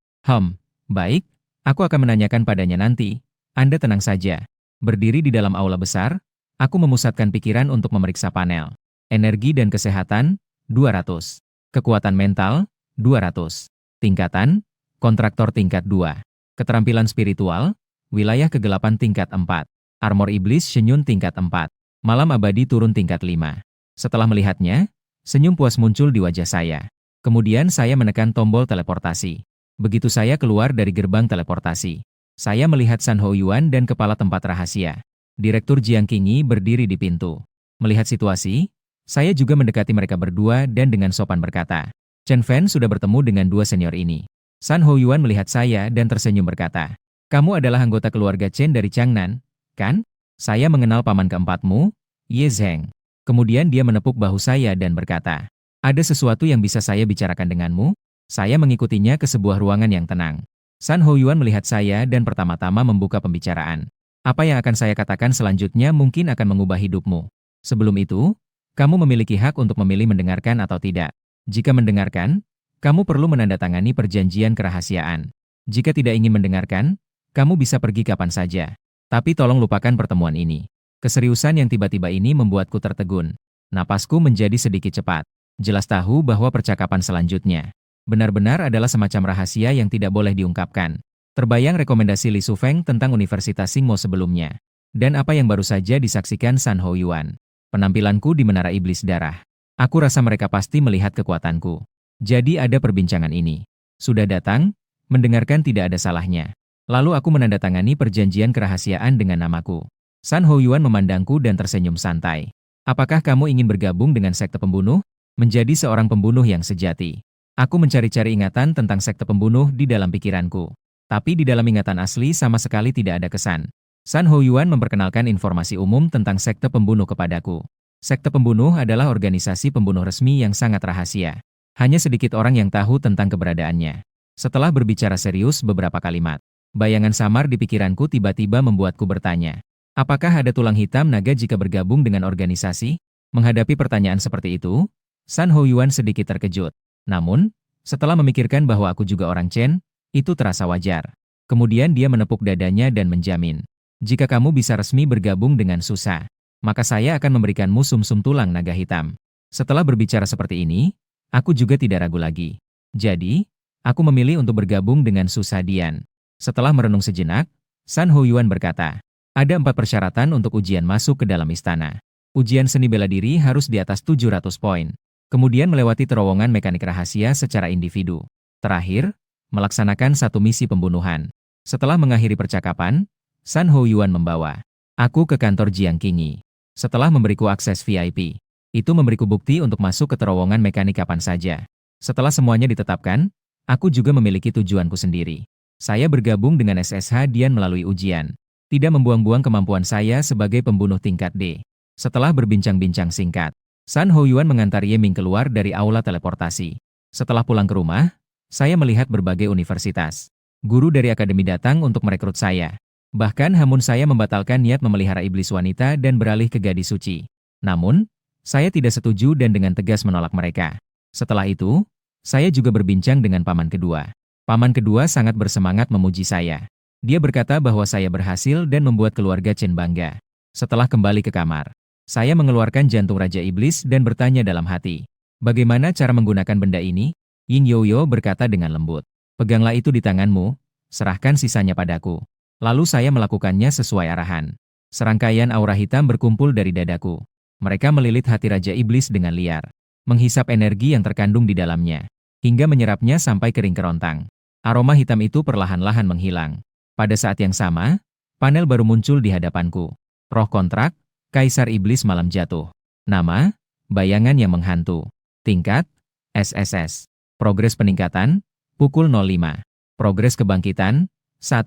Baik, aku akan menanyakan padanya nanti. Anda tenang saja. Berdiri di dalam aula besar, aku memusatkan pikiran untuk memeriksa panel. Energi dan kesehatan, 200. Kekuatan mental, 200. Tingkatan, kontraktor tingkat 2. Keterampilan spiritual, wilayah kegelapan tingkat 4. Armor iblis Shenyun tingkat 4. Malam abadi turun tingkat 5. Setelah melihatnya, senyum puas muncul di wajah saya. Kemudian saya menekan tombol teleportasi. Begitu saya keluar dari gerbang teleportasi, saya melihat San Hou Yuan dan kepala tempat rahasia. Direktur Jiang Qingyi berdiri di pintu. Melihat situasi, saya juga mendekati mereka berdua dan dengan sopan berkata, Chen Fan sudah bertemu dengan dua senior ini. San Hou Yuan melihat saya dan tersenyum berkata, kamu adalah anggota keluarga Chen dari Changnan, kan? Saya mengenal paman keempatmu, Ye Zheng. Kemudian dia menepuk bahu saya dan berkata, ada sesuatu yang bisa saya bicarakan denganmu? Saya mengikutinya ke sebuah ruangan yang tenang. San Hou Yuan melihat saya dan pertama-tama membuka pembicaraan. Apa yang akan saya katakan selanjutnya mungkin akan mengubah hidupmu. Sebelum itu, kamu memiliki hak untuk memilih mendengarkan atau tidak. Jika mendengarkan, kamu perlu menandatangani perjanjian kerahasiaan. Jika tidak ingin mendengarkan, kamu bisa pergi kapan saja. Tapi tolong lupakan pertemuan ini. Keseriusan yang tiba-tiba ini membuatku tertegun. Napasku menjadi sedikit cepat. Jelas tahu bahwa percakapan selanjutnya benar-benar adalah semacam rahasia yang tidak boleh diungkapkan. Terbayang rekomendasi Li Sufeng tentang Universitas Singmo sebelumnya. Dan apa yang baru saja disaksikan San Hou Yuan. Penampilanku di Menara Iblis Darah. Aku rasa mereka pasti melihat kekuatanku. Jadi ada perbincangan ini. Sudah datang, mendengarkan tidak ada salahnya. Lalu aku menandatangani perjanjian kerahasiaan dengan namaku. San Hou Yuan memandangku dan tersenyum santai. Apakah kamu ingin bergabung dengan sekte pembunuh? Menjadi seorang pembunuh yang sejati. Aku mencari-cari ingatan tentang sekte pembunuh di dalam pikiranku. Tapi di dalam ingatan asli sama sekali tidak ada kesan. San Hou Yuan memperkenalkan informasi umum tentang sekte pembunuh kepadaku. Sekte pembunuh adalah organisasi pembunuh resmi yang sangat rahasia. Hanya sedikit orang yang tahu tentang keberadaannya. Setelah berbicara serius beberapa kalimat, bayangan samar di pikiranku tiba-tiba membuatku bertanya. Apakah ada tulang hitam naga jika bergabung dengan organisasi? Menghadapi pertanyaan seperti itu, San Hou Yuan sedikit terkejut. Namun, setelah memikirkan bahwa aku juga orang Chen, itu terasa wajar. Kemudian dia menepuk dadanya dan menjamin. Jika kamu bisa resmi bergabung dengan Susa, maka saya akan memberikanmu sumsum tulang naga hitam. Setelah berbicara seperti ini, aku juga tidak ragu lagi. Jadi, aku memilih untuk bergabung dengan Susa Dian. Setelah merenung sejenak, San Hou Yuan berkata, ada 4 persyaratan untuk ujian masuk ke dalam istana. Ujian seni bela diri harus di atas 700 poin. Kemudian melewati terowongan mekanik rahasia secara individu. Terakhir, melaksanakan satu misi pembunuhan. Setelah mengakhiri percakapan, San Hou Yuan membawa aku ke kantor Jiang Qingyi. Setelah memberiku akses VIP, itu memberiku bukti untuk masuk ke terowongan mekanik kapan saja. Setelah semuanya ditetapkan, aku juga memiliki tujuanku sendiri. Saya bergabung dengan SSH Dian melalui ujian. Tidak membuang-buang kemampuan saya sebagai pembunuh tingkat D. Setelah berbincang-bincang singkat, San Hou Yuan mengantar Ye Ming keluar dari aula teleportasi. Setelah pulang ke rumah, saya melihat berbagai universitas. Guru dari akademi datang untuk merekrut saya. Bahkan hamun saya membatalkan niat memelihara iblis wanita dan beralih ke gadis suci. Namun, saya tidak setuju dan dengan tegas menolak mereka. Setelah itu, saya juga berbincang dengan paman kedua. Paman kedua sangat bersemangat memuji saya. Dia berkata bahwa saya berhasil dan membuat keluarga Chen bangga. Setelah kembali ke kamar, saya mengeluarkan jantung Raja Iblis dan bertanya dalam hati, bagaimana cara menggunakan benda ini? Yin Yoyo berkata dengan lembut, peganglah itu di tanganmu, serahkan sisanya padaku. Lalu saya melakukannya sesuai arahan. Serangkaian aura hitam berkumpul dari dadaku. Mereka melilit hati Raja Iblis dengan liar, menghisap energi yang terkandung di dalamnya, hingga menyerapnya sampai kering kerontang. Aroma hitam itu perlahan-lahan menghilang. Pada saat yang sama, panel baru muncul di hadapanku. Roh kontrak, Kaisar Iblis Malam Jatuh. Nama, bayangan yang menghantu. Tingkat, SSS. Progres peningkatan, pukul 05. Progres kebangkitan, 1.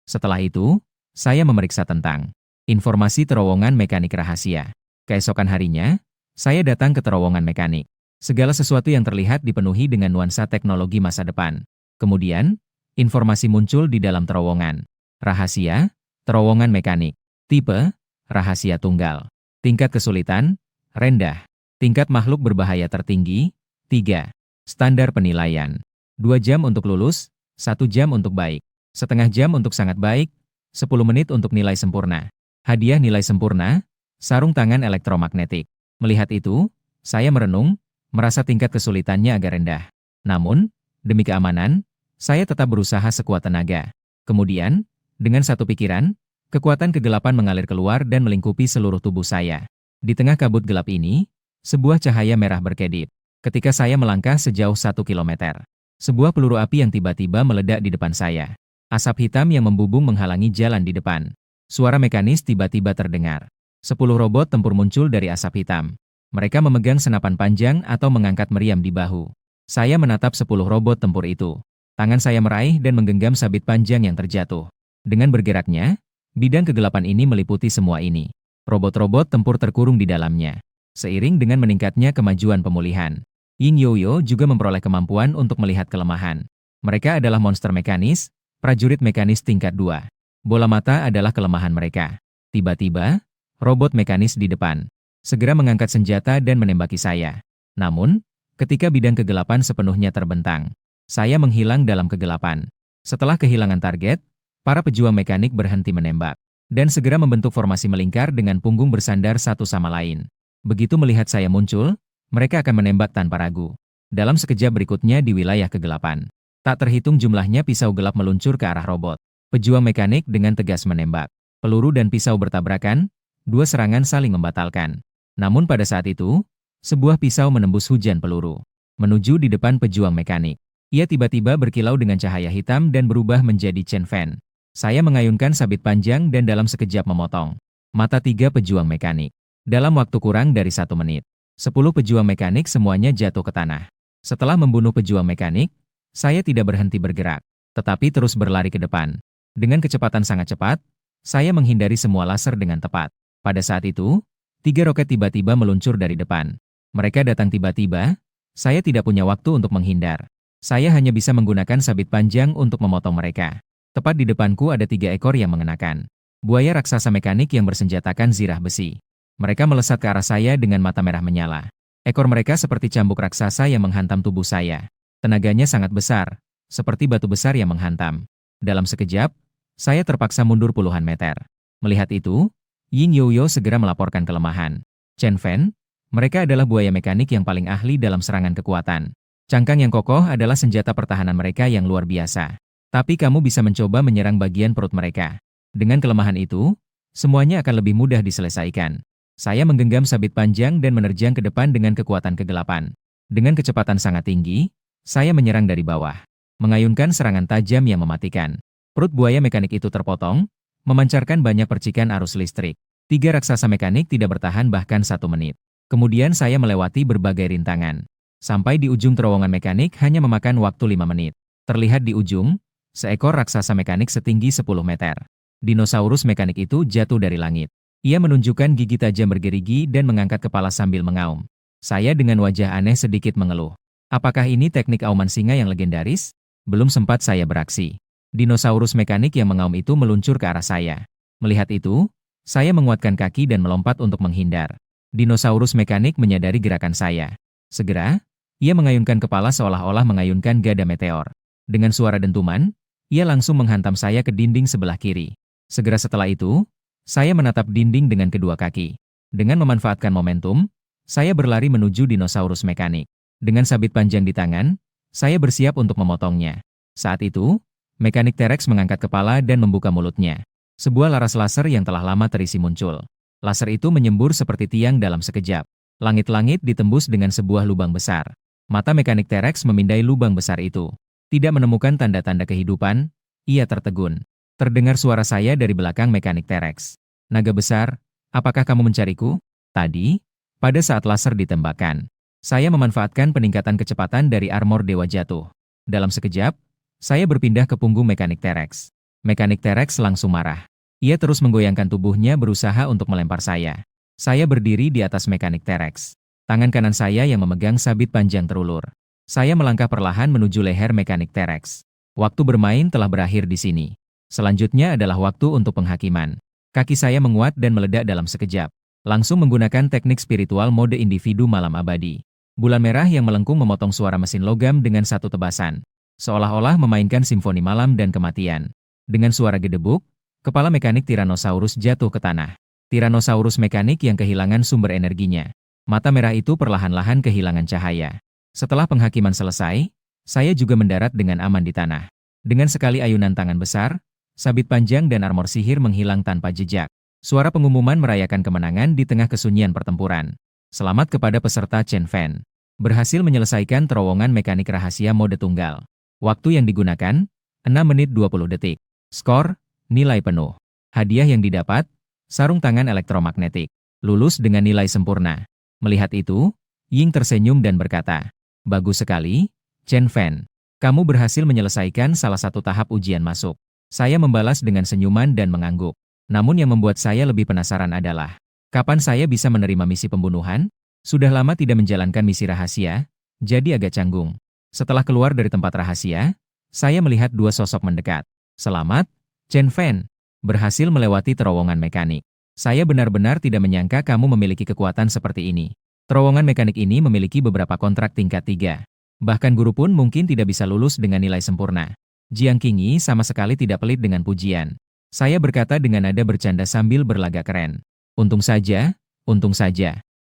Setelah itu, saya memeriksa tentang informasi terowongan mekanik rahasia. Keesokan harinya, saya datang ke terowongan mekanik. Segala sesuatu yang terlihat dipenuhi dengan nuansa teknologi masa depan. Kemudian, informasi muncul di dalam terowongan. Rahasia, terowongan mekanik. Tipe, rahasia tunggal. Tingkat kesulitan, rendah. Tingkat makhluk berbahaya tertinggi, 3. Standar penilaian. 2 jam untuk lulus, 1 jam untuk baik. Setengah jam untuk sangat baik, 10 menit untuk nilai sempurna. Hadiah nilai sempurna, sarung tangan elektromagnetik. Melihat itu, saya merenung, merasa tingkat kesulitannya agak rendah. Namun, demi keamanan, saya tetap berusaha sekuat tenaga. Kemudian, dengan satu pikiran, kekuatan kegelapan mengalir keluar dan melingkupi seluruh tubuh saya. Di tengah kabut gelap ini, sebuah cahaya merah berkedip. Ketika saya melangkah sejauh 1 kilometer, sebuah peluru api yang tiba-tiba meledak di depan saya. Asap hitam yang membubung menghalangi jalan di depan. Suara mekanis tiba-tiba terdengar. 10 robot tempur muncul dari asap hitam. Mereka memegang senapan panjang atau mengangkat meriam di bahu. Saya menatap 10 robot tempur itu. Tangan saya meraih dan menggenggam sabit panjang yang terjatuh. Dengan bergeraknya, bidang kegelapan ini meliputi semua ini. Robot-robot tempur terkurung di dalamnya. Seiring dengan meningkatnya kemajuan pemulihan, Yin Yoyo juga memperoleh kemampuan untuk melihat kelemahan. Mereka adalah monster mekanis, prajurit mekanis tingkat 2. Bola mata adalah kelemahan mereka. Tiba-tiba, robot mekanis di depan segera mengangkat senjata dan menembaki saya. Namun, ketika bidang kegelapan sepenuhnya terbentang, saya menghilang dalam kegelapan. Setelah kehilangan target, para pejuang mekanik berhenti menembak dan segera membentuk formasi melingkar dengan punggung bersandar satu sama lain. Begitu melihat saya muncul, mereka akan menembak tanpa ragu. Dalam sekejap berikutnya di wilayah kegelapan, tak terhitung jumlahnya pisau gelap meluncur ke arah robot. Pejuang mekanik dengan tegas menembak. Peluru dan pisau bertabrakan, 2 serangan saling membatalkan. Namun pada saat itu, sebuah pisau menembus hujan peluru, menuju di depan pejuang mekanik. Ia tiba-tiba berkilau dengan cahaya hitam dan berubah menjadi Chen Fan. Saya mengayunkan sabit panjang dan dalam sekejap memotong mata 3 pejuang mekanik. Dalam waktu kurang dari 1 menit, 10 pejuang mekanik semuanya jatuh ke tanah. Setelah membunuh pejuang mekanik, saya tidak berhenti bergerak, tetapi terus berlari ke depan. Dengan kecepatan sangat cepat, saya menghindari semua laser dengan tepat. Pada saat itu, 3 roket tiba-tiba meluncur dari depan. Mereka datang tiba-tiba, saya tidak punya waktu untuk menghindar. Saya hanya bisa menggunakan sabit panjang untuk memotong mereka. Tepat di depanku ada 3 ekor yang mengenakan buaya raksasa mekanik yang bersenjatakan zirah besi. Mereka melesat ke arah saya dengan mata merah menyala. Ekor mereka seperti cambuk raksasa yang menghantam tubuh saya. Tenaganya sangat besar, seperti batu besar yang menghantam. Dalam sekejap, saya terpaksa mundur puluhan meter. Melihat itu, Yin Yoyo segera melaporkan kelemahan. Chen Fan, mereka adalah buaya mekanik yang paling ahli dalam serangan kekuatan. Cangkang yang kokoh adalah senjata pertahanan mereka yang luar biasa. Tapi kamu bisa mencoba menyerang bagian perut mereka. Dengan kelemahan itu, semuanya akan lebih mudah diselesaikan. Saya menggenggam sabit panjang dan menerjang ke depan dengan kekuatan kegelapan. Dengan kecepatan sangat tinggi, saya menyerang dari bawah, mengayunkan serangan tajam yang mematikan. Perut buaya mekanik itu terpotong, memancarkan banyak percikan arus listrik. 3 raksasa mekanik tidak bertahan bahkan 1 menit. Kemudian saya melewati berbagai rintangan. Sampai di ujung terowongan mekanik hanya memakan waktu 5 menit. Terlihat di ujung, seekor raksasa mekanik setinggi 10 meter. Dinosaurus mekanik itu jatuh dari langit. Ia menunjukkan gigi tajam bergerigi dan mengangkat kepala sambil mengaum. Saya dengan wajah aneh sedikit mengeluh. Apakah ini teknik auman singa yang legendaris? Belum sempat saya beraksi, dinosaurus mekanik yang mengaum itu meluncur ke arah saya. Melihat itu, saya menguatkan kaki dan melompat untuk menghindar. Dinosaurus mekanik menyadari gerakan saya. Segera, Ia mengayunkan kepala seolah-olah mengayunkan gada meteor. Dengan suara dentuman, ia langsung menghantam saya ke dinding sebelah kiri. Segera setelah itu, saya menatap dinding dengan kedua kaki. Dengan memanfaatkan momentum, saya berlari menuju dinosaurus mekanik. Dengan sabit panjang di tangan, saya bersiap untuk memotongnya. Saat itu, mekanik T-Rex mengangkat kepala dan membuka mulutnya. Sebuah laras laser yang telah lama terisi muncul. Laser itu menyembur seperti tiang dalam sekejap. Langit-langit ditembus dengan sebuah lubang besar. Mata mekanik T-Rex memindai lubang besar itu. Tidak menemukan tanda-tanda kehidupan, ia tertegun. Terdengar suara saya dari belakang mekanik T-Rex. Naga besar, apakah kamu mencariku? Tadi, pada saat laser ditembakkan, saya memanfaatkan peningkatan kecepatan dari armor Dewa Jatuh. Dalam sekejap, saya berpindah ke punggung mekanik T-Rex. Mekanik T-Rex langsung marah. Ia terus menggoyangkan tubuhnya berusaha untuk melempar saya. Saya berdiri di atas mekanik T-Rex. Tangan kanan saya yang memegang sabit panjang terulur. Saya melangkah perlahan menuju leher mekanik T-Rex. Waktu bermain telah berakhir di sini. Selanjutnya adalah waktu untuk penghakiman. Kaki saya menguat dan meledak dalam sekejap. Langsung menggunakan teknik spiritual mode individu malam abadi. Bulan merah yang melengkung memotong suara mesin logam dengan satu tebasan. Seolah-olah memainkan simfoni malam dan kematian. Dengan suara gedebuk, kepala mekanik Tyrannosaurus jatuh ke tanah. Tyrannosaurus mekanik yang kehilangan sumber energinya. Mata merah itu perlahan-lahan kehilangan cahaya. Setelah penghakiman selesai, saya juga mendarat dengan aman di tanah. Dengan sekali ayunan tangan besar, sabit panjang dan armor sihir menghilang tanpa jejak. Suara pengumuman merayakan kemenangan di tengah kesunyian pertempuran. Selamat kepada peserta Chen Fan. Berhasil menyelesaikan terowongan mekanik rahasia mode tunggal. Waktu yang digunakan, 6 menit 20 detik. Skor, nilai penuh. Hadiah yang didapat, sarung tangan elektromagnetik. Lulus dengan nilai sempurna. Melihat itu, Ying tersenyum dan berkata, "Bagus sekali, Chen Fan. Kamu berhasil menyelesaikan salah satu tahap ujian masuk." Saya membalas dengan senyuman dan mengangguk. Namun yang membuat saya lebih penasaran adalah, kapan saya bisa menerima misi pembunuhan? Sudah lama tidak menjalankan misi rahasia, jadi agak canggung. Setelah keluar dari tempat rahasia, saya melihat dua sosok mendekat. "Selamat, Chen Fan. Berhasil melewati terowongan mekanik. Saya benar-benar tidak menyangka kamu memiliki kekuatan seperti ini." Terowongan mekanik ini memiliki beberapa kontrak tingkat 3. Bahkan guru pun mungkin tidak bisa lulus dengan nilai sempurna. Jiang Qingyi sama sekali tidak pelit dengan pujian. Saya berkata dengan nada bercanda sambil berlagak keren. Untung saja.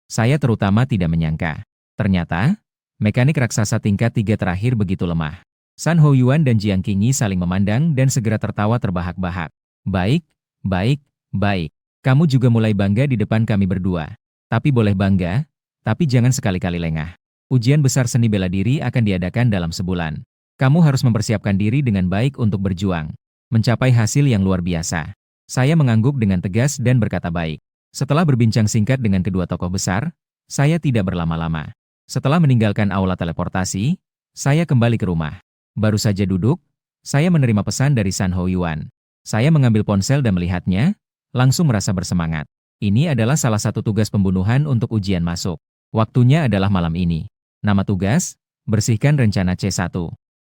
Saya terutama tidak menyangka. Ternyata, mekanik raksasa tingkat 3 terakhir begitu lemah. San Houjuan dan Jiang Qingyi saling memandang dan segera tertawa terbahak-bahak. Baik. Kamu juga mulai bangga di depan kami berdua. Tapi boleh bangga, tapi jangan sekali-kali lengah. Ujian besar seni bela diri akan diadakan dalam sebulan. Kamu harus mempersiapkan diri dengan baik untuk berjuang. Mencapai hasil yang luar biasa. Saya mengangguk dengan tegas dan berkata baik. Setelah berbincang singkat dengan kedua tokoh besar, saya tidak berlama-lama. Setelah meninggalkan aula teleportasi, saya kembali ke rumah. Baru saja duduk, saya menerima pesan dari San Houjuan. Saya mengambil ponsel dan melihatnya, langsung merasa bersemangat. Ini adalah salah satu tugas pembunuhan untuk ujian masuk. Waktunya adalah malam ini. Nama tugas, bersihkan rencana C1.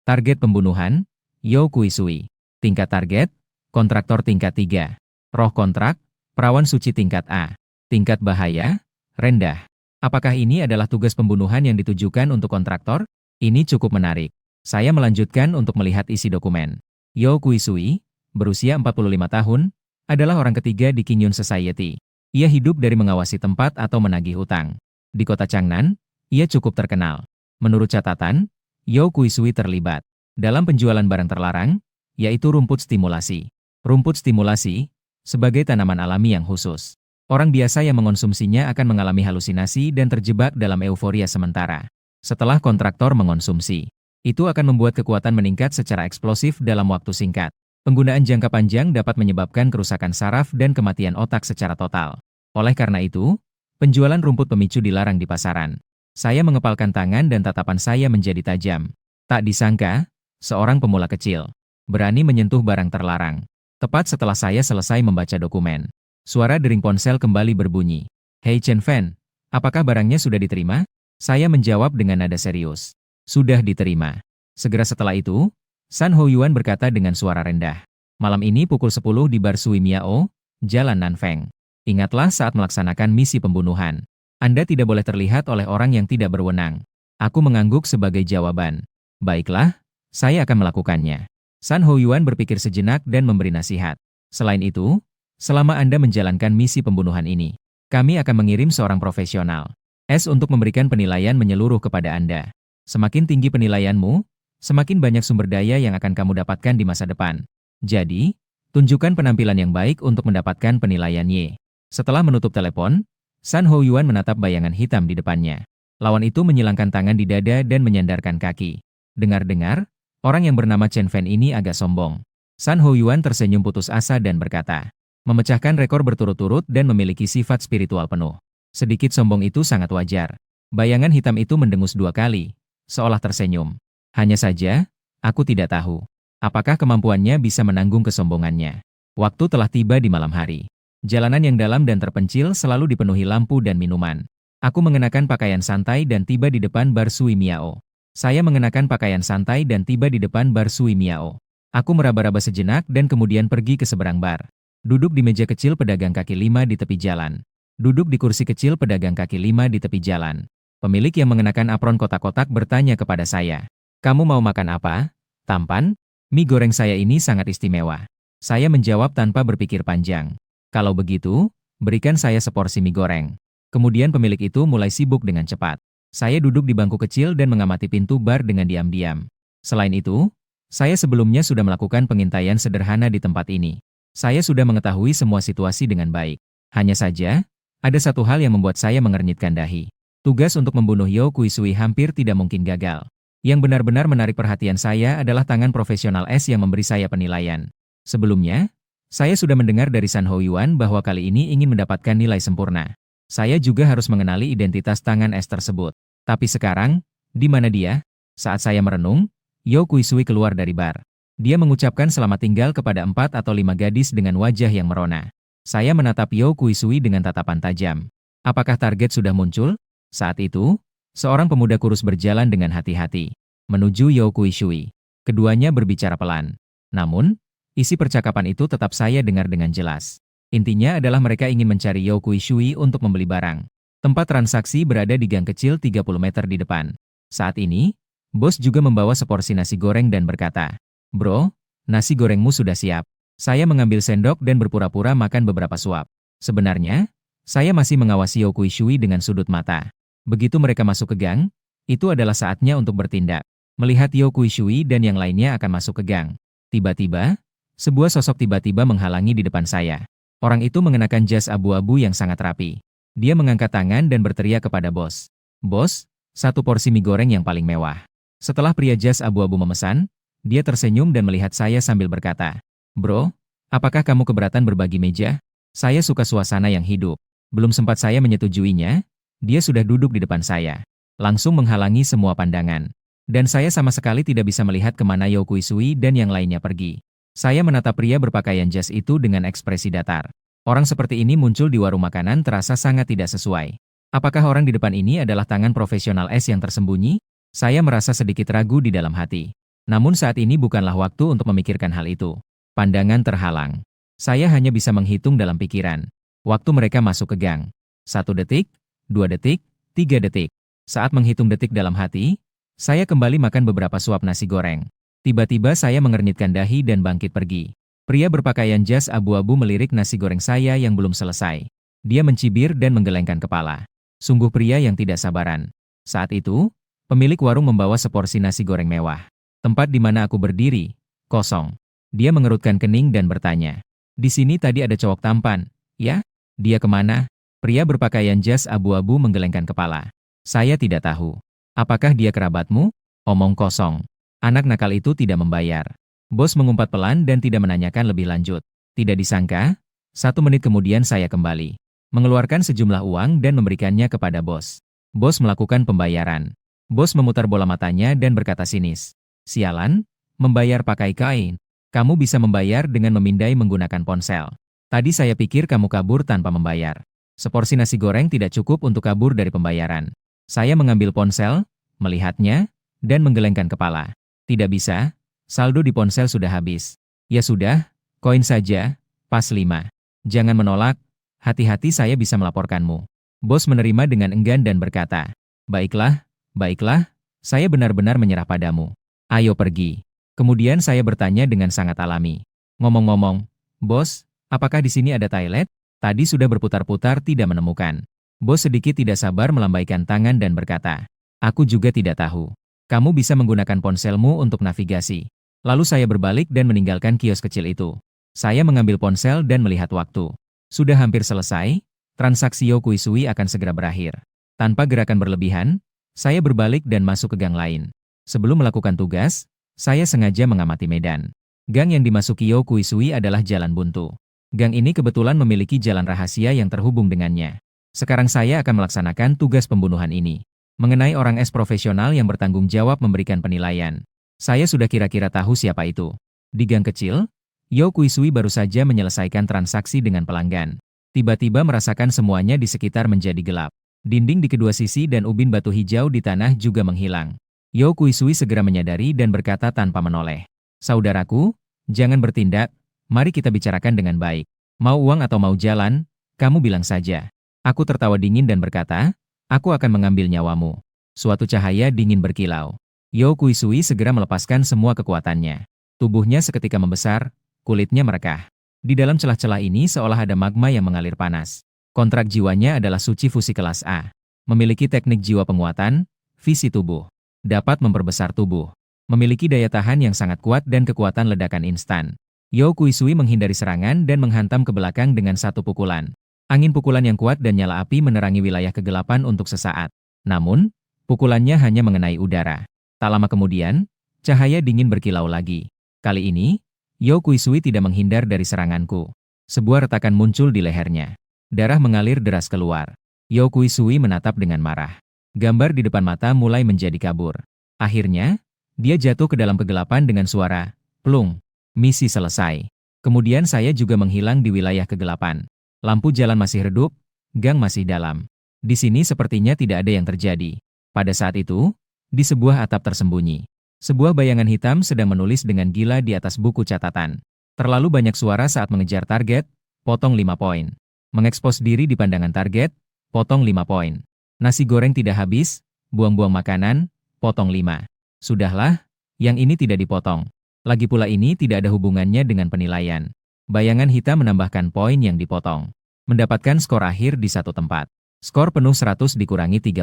Target pembunuhan, You Kuisui. Tingkat target, kontraktor tingkat 3. Roh kontrak, perawan suci tingkat A. Tingkat bahaya, rendah. Apakah ini adalah tugas pembunuhan yang ditujukan untuk kontraktor? Ini cukup menarik. Saya melanjutkan untuk melihat isi dokumen. You Kuisui, berusia 45 tahun, adalah orang ketiga di Qingyun Society. Ia hidup dari mengawasi tempat atau menagih hutang. Di kota Changnan, ia cukup terkenal. Menurut catatan, You Kuisui terlibat dalam penjualan barang terlarang, yaitu rumput stimulasi. Rumput stimulasi, sebagai tanaman alami yang khusus. Orang biasa yang mengonsumsinya akan mengalami halusinasi dan terjebak dalam euforia sementara. Setelah kontraktor mengonsumsi, itu akan membuat kekuatan meningkat secara eksplosif dalam waktu singkat. Penggunaan jangka panjang dapat menyebabkan kerusakan saraf dan kematian otak secara total. Oleh karena itu, penjualan rumput pemicu dilarang di pasaran. Saya mengepalkan tangan dan tatapan saya menjadi tajam. Tak disangka, seorang pemula kecil berani menyentuh barang terlarang. Tepat setelah saya selesai membaca dokumen, suara dering ponsel kembali berbunyi. "Hei Chen Fan, apakah barangnya sudah diterima?" Saya menjawab dengan nada serius. "Sudah diterima." Segera setelah itu, San Houjuan berkata dengan suara rendah. "Malam ini pukul 10 di Bar Sui Miao, Jalan Nanfeng. Ingatlah saat melaksanakan misi pembunuhan. Anda tidak boleh terlihat oleh orang yang tidak berwenang. Aku mengangguk sebagai jawaban. Baiklah, saya akan melakukannya. San Hou Yuan berpikir sejenak dan memberi nasihat. Selain itu, selama Anda menjalankan misi pembunuhan ini, kami akan mengirim seorang profesional untuk memberikan penilaian menyeluruh kepada Anda. Semakin tinggi penilaianmu, semakin banyak sumber daya yang akan kamu dapatkan di masa depan. Jadi, tunjukkan penampilan yang baik untuk mendapatkan penilaian Y. Setelah menutup telepon, San Hou Yuan menatap bayangan hitam di depannya. Lawan itu menyilangkan tangan di dada dan menyandarkan kaki. Dengar-dengar, orang yang bernama Chen Fan ini agak sombong. San Hou Yuan tersenyum putus asa dan berkata, memecahkan rekor berturut-turut dan memiliki sifat spiritual penuh. Sedikit sombong itu sangat wajar. Bayangan hitam itu mendengus 2 kali, seolah tersenyum. Hanya saja, aku tidak tahu apakah kemampuannya bisa menanggung kesombongannya. Waktu telah tiba di malam hari. Jalanan yang dalam dan terpencil selalu dipenuhi lampu dan minuman. Aku mengenakan pakaian santai dan tiba di depan bar Sui Miao. Saya mengenakan pakaian santai dan tiba di depan bar Sui Miao. Aku meraba-raba sejenak dan kemudian pergi ke seberang bar. Duduk di meja kecil pedagang kaki 5 di tepi jalan. Duduk di kursi kecil pedagang kaki 5 di tepi jalan. Pemilik yang mengenakan apron kotak-kotak bertanya kepada saya, "Kamu mau makan apa? Tampan? Mie goreng saya ini sangat istimewa." Saya menjawab tanpa berpikir panjang. "Kalau begitu, berikan saya seporsi mie goreng." Kemudian pemilik itu mulai sibuk dengan cepat. Saya duduk di bangku kecil dan mengamati pintu bar dengan diam-diam. Selain itu, saya sebelumnya sudah melakukan pengintaian sederhana di tempat ini. Saya sudah mengetahui semua situasi dengan baik. Hanya saja, ada satu hal yang membuat saya mengernyitkan dahi. Tugas untuk membunuh Yao Kuisui hampir tidak mungkin gagal. Yang benar-benar menarik perhatian saya adalah tangan profesional S yang memberi saya penilaian. Sebelumnya, saya sudah mendengar dari San Hou Yuan bahwa kali ini ingin mendapatkan nilai sempurna. Saya juga harus mengenali identitas tangan S tersebut. Tapi sekarang, di mana dia? Saat saya merenung, Yao Kuisui keluar dari bar. Dia mengucapkan selamat tinggal kepada 4 atau 5 gadis dengan wajah yang merona. Saya menatap Yao Kuisui dengan tatapan tajam. Apakah target sudah muncul? Saat itu, seorang pemuda kurus berjalan dengan hati-hati menuju Yao Kuisui. Keduanya berbicara pelan. Namun, isi percakapan itu tetap saya dengar dengan jelas. Intinya adalah mereka ingin mencari Yao Kuisui untuk membeli barang. Tempat transaksi berada di gang kecil 30 meter di depan. Saat ini, bos juga membawa seporsi nasi goreng dan berkata, "Bro, nasi gorengmu sudah siap." Saya mengambil sendok dan berpura-pura makan beberapa suap. Sebenarnya, saya masih mengawasi Yao Kuisui dengan sudut mata. Begitu mereka masuk ke gang, itu adalah saatnya untuk bertindak. Melihat Yao Kuisui dan yang lainnya akan masuk ke gang. Tiba-tiba, sebuah sosok tiba-tiba menghalangi di depan saya. Orang itu mengenakan jas abu-abu yang sangat rapi. Dia mengangkat tangan dan berteriak kepada bos. "Bos, 1 porsi mie goreng yang paling mewah." Setelah pria jas abu-abu memesan, dia tersenyum dan melihat saya sambil berkata, "Bro, apakah kamu keberatan berbagi meja? Saya suka suasana yang hidup." Belum sempat saya menyetujuinya, dia sudah duduk di depan saya. Langsung menghalangi semua pandangan. Dan saya sama sekali tidak bisa melihat kemana Yao Kuisui dan yang lainnya pergi. Saya menatap pria berpakaian jas itu dengan ekspresi datar. Orang seperti ini muncul di warung makanan terasa sangat tidak sesuai. Apakah orang di depan ini adalah tangan profesional S yang tersembunyi? Saya merasa sedikit ragu di dalam hati. Namun saat ini bukanlah waktu untuk memikirkan hal itu. Pandangan terhalang. Saya hanya bisa menghitung dalam pikiran. Waktu mereka masuk ke gang. 1 detik, 2 detik, 3 detik. Saat menghitung detik dalam hati, saya kembali makan beberapa suap nasi goreng. Tiba-tiba saya mengernyitkan dahi dan bangkit pergi. Pria berpakaian jas abu-abu melirik nasi goreng saya yang belum selesai. Dia mencibir dan menggelengkan kepala. Sungguh pria yang tidak sabaran. Saat itu, pemilik warung membawa seporsi nasi goreng mewah. Tempat di mana aku berdiri, kosong. Dia mengerutkan kening dan bertanya, "Di sini tadi ada cowok tampan, ya? Dia kemana?" Pria berpakaian jas abu-abu menggelengkan kepala. "Saya tidak tahu." "Apakah dia kerabatmu?" Omong kosong. Anak nakal itu tidak membayar. Bos mengumpat pelan dan tidak menanyakan lebih lanjut. Tidak disangka, 1 menit kemudian saya kembali. Mengeluarkan sejumlah uang dan memberikannya kepada bos. Bos melakukan pembayaran. Bos memutar bola matanya dan berkata sinis, "Sialan, membayar pakai kain. Kamu bisa membayar dengan memindai menggunakan ponsel. Tadi saya pikir kamu kabur tanpa membayar." Seporsi nasi goreng tidak cukup untuk kabur dari pembayaran. Saya mengambil ponsel, melihatnya, dan menggelengkan kepala. "Tidak bisa, saldo di ponsel sudah habis." "Ya sudah, koin saja, pas 5. Jangan menolak, hati-hati saya bisa melaporkanmu." Bos menerima dengan enggan dan berkata, "Baiklah, Baiklah, saya benar-benar menyerah padamu. Ayo pergi. Kemudian saya bertanya dengan sangat alami. Ngomong-ngomong, bos, apakah di sini ada toilet? Tadi sudah berputar-putar tidak menemukan. Bos sedikit tidak sabar melambaikan tangan dan berkata, aku juga tidak tahu. Kamu bisa menggunakan ponselmu untuk navigasi. Lalu saya berbalik dan meninggalkan kios kecil itu. Saya mengambil ponsel dan melihat waktu. Sudah hampir selesai, transaksi Yokuisui akan segera berakhir. Tanpa gerakan berlebihan, saya berbalik dan masuk ke gang lain. Sebelum melakukan tugas, saya sengaja mengamati medan. Gang yang dimasuki Yokuisui adalah jalan buntu. Gang ini kebetulan memiliki jalan rahasia yang terhubung dengannya. Sekarang saya akan melaksanakan tugas pembunuhan ini. Mengenai orang es profesional yang bertanggung jawab memberikan penilaian. Saya sudah kira-kira tahu siapa itu. Di gang kecil, Yokuisui baru saja menyelesaikan transaksi dengan pelanggan. Tiba-tiba merasakan semuanya di sekitar menjadi gelap. Dinding di kedua sisi dan ubin batu hijau di tanah juga menghilang. Yokuisui segera menyadari dan berkata tanpa menoleh. Saudaraku, jangan bertindak, mari kita bicarakan dengan baik. Mau uang atau mau jalan, kamu bilang saja. Aku tertawa dingin dan berkata, aku akan mengambil nyawamu. Suatu cahaya dingin berkilau. Yokuisui segera melepaskan semua kekuatannya. Tubuhnya seketika membesar, kulitnya merekah. Di dalam celah-celah ini seolah ada magma yang mengalir panas. Kontrak jiwanya adalah suci fusi kelas A. Memiliki teknik jiwa penguatan, visi tubuh. Dapat memperbesar tubuh. Memiliki daya tahan yang sangat kuat dan kekuatan ledakan instan. Yokuisui menghindari serangan dan menghantam ke belakang dengan satu pukulan. Angin pukulan yang kuat dan nyala api menerangi wilayah kegelapan untuk sesaat. Namun, pukulannya hanya mengenai udara. Tak lama kemudian, cahaya dingin berkilau lagi. Kali ini, Yokuisui tidak menghindar dari seranganku. Sebuah retakan muncul di lehernya. Darah mengalir deras keluar. Yokuisui menatap dengan marah. Gambar di depan mata mulai menjadi kabur. Akhirnya, dia jatuh ke dalam kegelapan dengan suara, plung. Misi selesai. Kemudian saya juga menghilang di wilayah kegelapan. Lampu jalan masih redup, gang masih dalam. Di sini sepertinya tidak ada yang terjadi. Pada saat itu, di sebuah atap tersembunyi, sebuah bayangan hitam sedang menulis dengan gila di atas buku catatan. Terlalu banyak suara saat mengejar target, potong 5 poin. Mengekspos diri di pandangan target, potong 5 poin. Nasi goreng tidak habis, buang-buang makanan, potong 5. Sudahlah, yang ini tidak dipotong. Lagi pula ini tidak ada hubungannya dengan penilaian. Bayangan hitam menambahkan poin yang dipotong. Mendapatkan skor akhir di satu tempat. Skor penuh 100 dikurangi 30.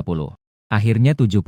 Akhirnya 70.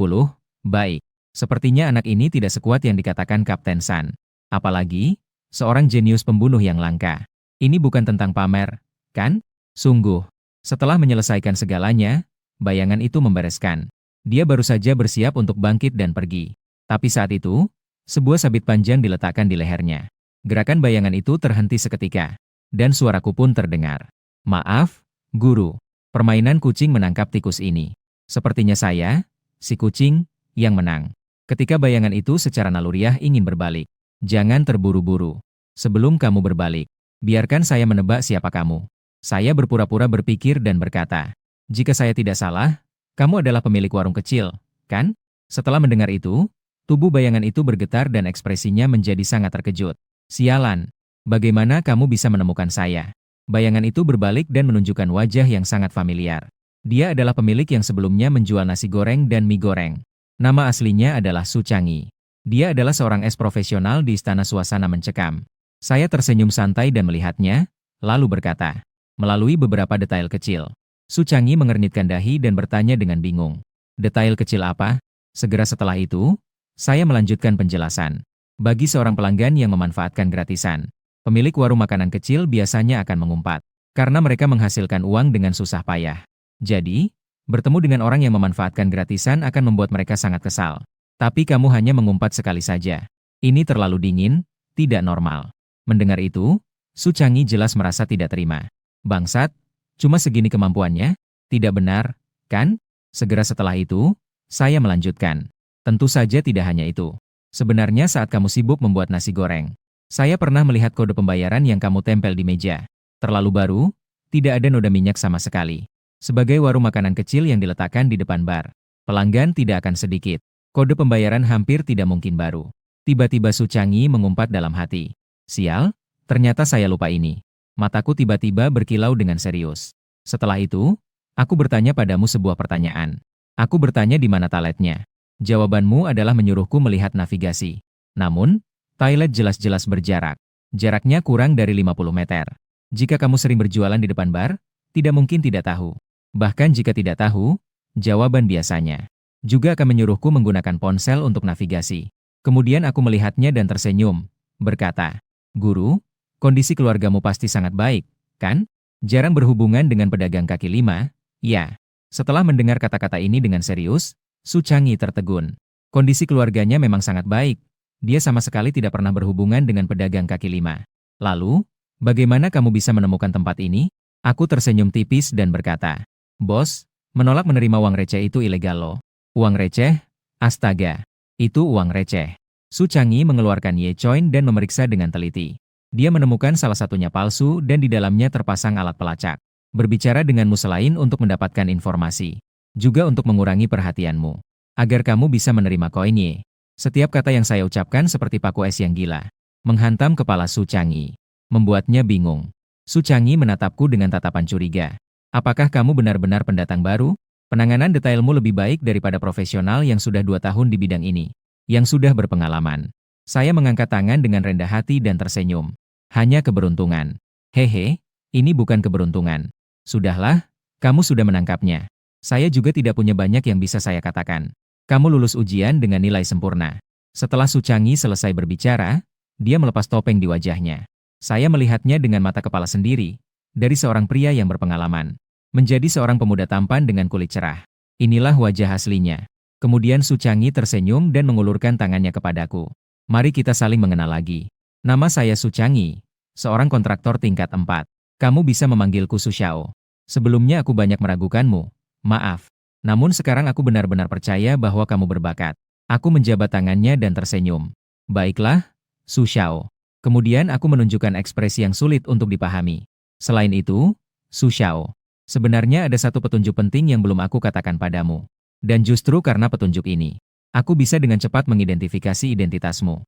Baik, sepertinya anak ini tidak sekuat yang dikatakan Kapten San. Apalagi, seorang jenius pembunuh yang langka. Ini bukan tentang pamer, kan? Sungguh. Setelah menyelesaikan segalanya, bayangan itu membereskan. Dia baru saja bersiap untuk bangkit dan pergi. Tapi saat itu, sebuah sabit panjang diletakkan di lehernya. Gerakan bayangan itu terhenti seketika. Dan suaraku pun terdengar. Maaf, guru. Permainan kucing menangkap tikus ini. Sepertinya saya, si kucing, yang menang. Ketika bayangan itu secara naluriah ingin berbalik. Jangan terburu-buru. Sebelum kamu berbalik, biarkan saya menebak siapa kamu. Saya berpura-pura berpikir dan berkata, jika saya tidak salah, kamu adalah pemilik warung kecil, kan? Setelah mendengar itu, tubuh bayangan itu bergetar dan ekspresinya menjadi sangat terkejut. Sialan, bagaimana kamu bisa menemukan saya? Bayangan itu berbalik dan menunjukkan wajah yang sangat familiar. Dia adalah pemilik yang sebelumnya menjual nasi goreng dan mie goreng. Nama aslinya adalah Su Changyi. Dia adalah seorang es profesional di istana suasana mencekam. Saya tersenyum santai dan melihatnya, lalu berkata, melalui beberapa detail kecil. Su Changyi mengernyitkan dahi dan bertanya dengan bingung. Detail kecil apa? Segera setelah itu, saya melanjutkan penjelasan. Bagi seorang pelanggan yang memanfaatkan gratisan, pemilik warung makanan kecil biasanya akan mengumpat, karena mereka menghasilkan uang dengan susah payah. Jadi, bertemu dengan orang yang memanfaatkan gratisan akan membuat mereka sangat kesal. Tapi kamu hanya mengumpat sekali saja. Ini terlalu dingin, tidak normal. Mendengar itu, Su Changyi jelas merasa tidak terima. Bangsat, cuma segini kemampuannya? Tidak benar, kan? Segera setelah itu, saya melanjutkan. Tentu saja tidak hanya itu. Sebenarnya saat kamu sibuk membuat nasi goreng, saya pernah melihat kode pembayaran yang kamu tempel di meja. Terlalu baru, tidak ada noda minyak sama sekali. Sebagai warung makanan kecil yang diletakkan di depan bar, pelanggan tidak akan sedikit. Kode pembayaran hampir tidak mungkin baru. Tiba-tiba Su Changyi mengumpat dalam hati. Sial, ternyata saya lupa ini. Mataku tiba-tiba berkilau dengan serius. Setelah itu, aku bertanya padamu sebuah pertanyaan. Aku bertanya di mana toiletnya. Jawabanmu adalah menyuruhku melihat navigasi. Namun, toilet jelas-jelas berjarak. Jaraknya kurang dari 50 meter. Jika kamu sering berjualan di depan bar, tidak mungkin tidak tahu. Bahkan jika tidak tahu, jawaban biasanya juga akan menyuruhku menggunakan ponsel untuk navigasi. Kemudian aku melihatnya dan tersenyum, berkata, "Guru, kondisi keluargamu pasti sangat baik, kan? Jarang berhubungan dengan pedagang kaki lima, ya?" Setelah mendengar kata-kata ini dengan serius, Su Changyi tertegun. Kondisi keluarganya memang sangat baik. Dia sama sekali tidak pernah berhubungan dengan pedagang kaki lima. Lalu, bagaimana kamu bisa menemukan tempat ini? Aku tersenyum tipis dan berkata, "Bos, menolak menerima uang receh itu ilegal loh." Uang receh? Astaga, itu uang receh. Su Changyi mengeluarkan Ye Coin dan memeriksa dengan teliti. Dia menemukan salah satunya palsu dan di dalamnya terpasang alat pelacak. Berbicara denganmu selain untuk mendapatkan informasi, juga untuk mengurangi perhatianmu, agar kamu bisa menerima koin Ye. Setiap kata yang saya ucapkan seperti paku es yang gila, menghantam kepala Su Changyi, membuatnya bingung. Su Changyi menatapku dengan tatapan curiga. "Apakah kamu benar-benar pendatang baru? Penanganan detailmu lebih baik daripada profesional yang sudah 2 tahun di bidang ini, yang sudah berpengalaman." Saya mengangkat tangan dengan rendah hati dan tersenyum. "Hanya keberuntungan." "Hehe, ini bukan keberuntungan. Sudahlah, kamu sudah menangkapnya. Saya juga tidak punya banyak yang bisa saya katakan. Kamu lulus ujian dengan nilai sempurna." Setelah Su Changyi selesai berbicara, dia melepas topeng di wajahnya. Saya melihatnya dengan mata kepala sendiri, dari seorang pria yang berpengalaman, menjadi seorang pemuda tampan dengan kulit cerah. Inilah wajah aslinya. Kemudian Su Changyi tersenyum dan mengulurkan tangannya kepadaku. "Mari kita saling mengenal lagi. Nama saya Su Changyi, seorang kontraktor tingkat 4. Kamu bisa memanggilku Su Xiao. Sebelumnya aku banyak meragukanmu. Maaf. Namun sekarang aku benar-benar percaya bahwa kamu berbakat." Aku menjabat tangannya dan tersenyum. "Baiklah, Su Xiao." Kemudian aku menunjukkan ekspresi yang sulit untuk dipahami. "Selain itu, Su Xiao, sebenarnya ada satu petunjuk penting yang belum aku katakan padamu. Dan justru karena petunjuk ini, aku bisa dengan cepat mengidentifikasi identitasmu.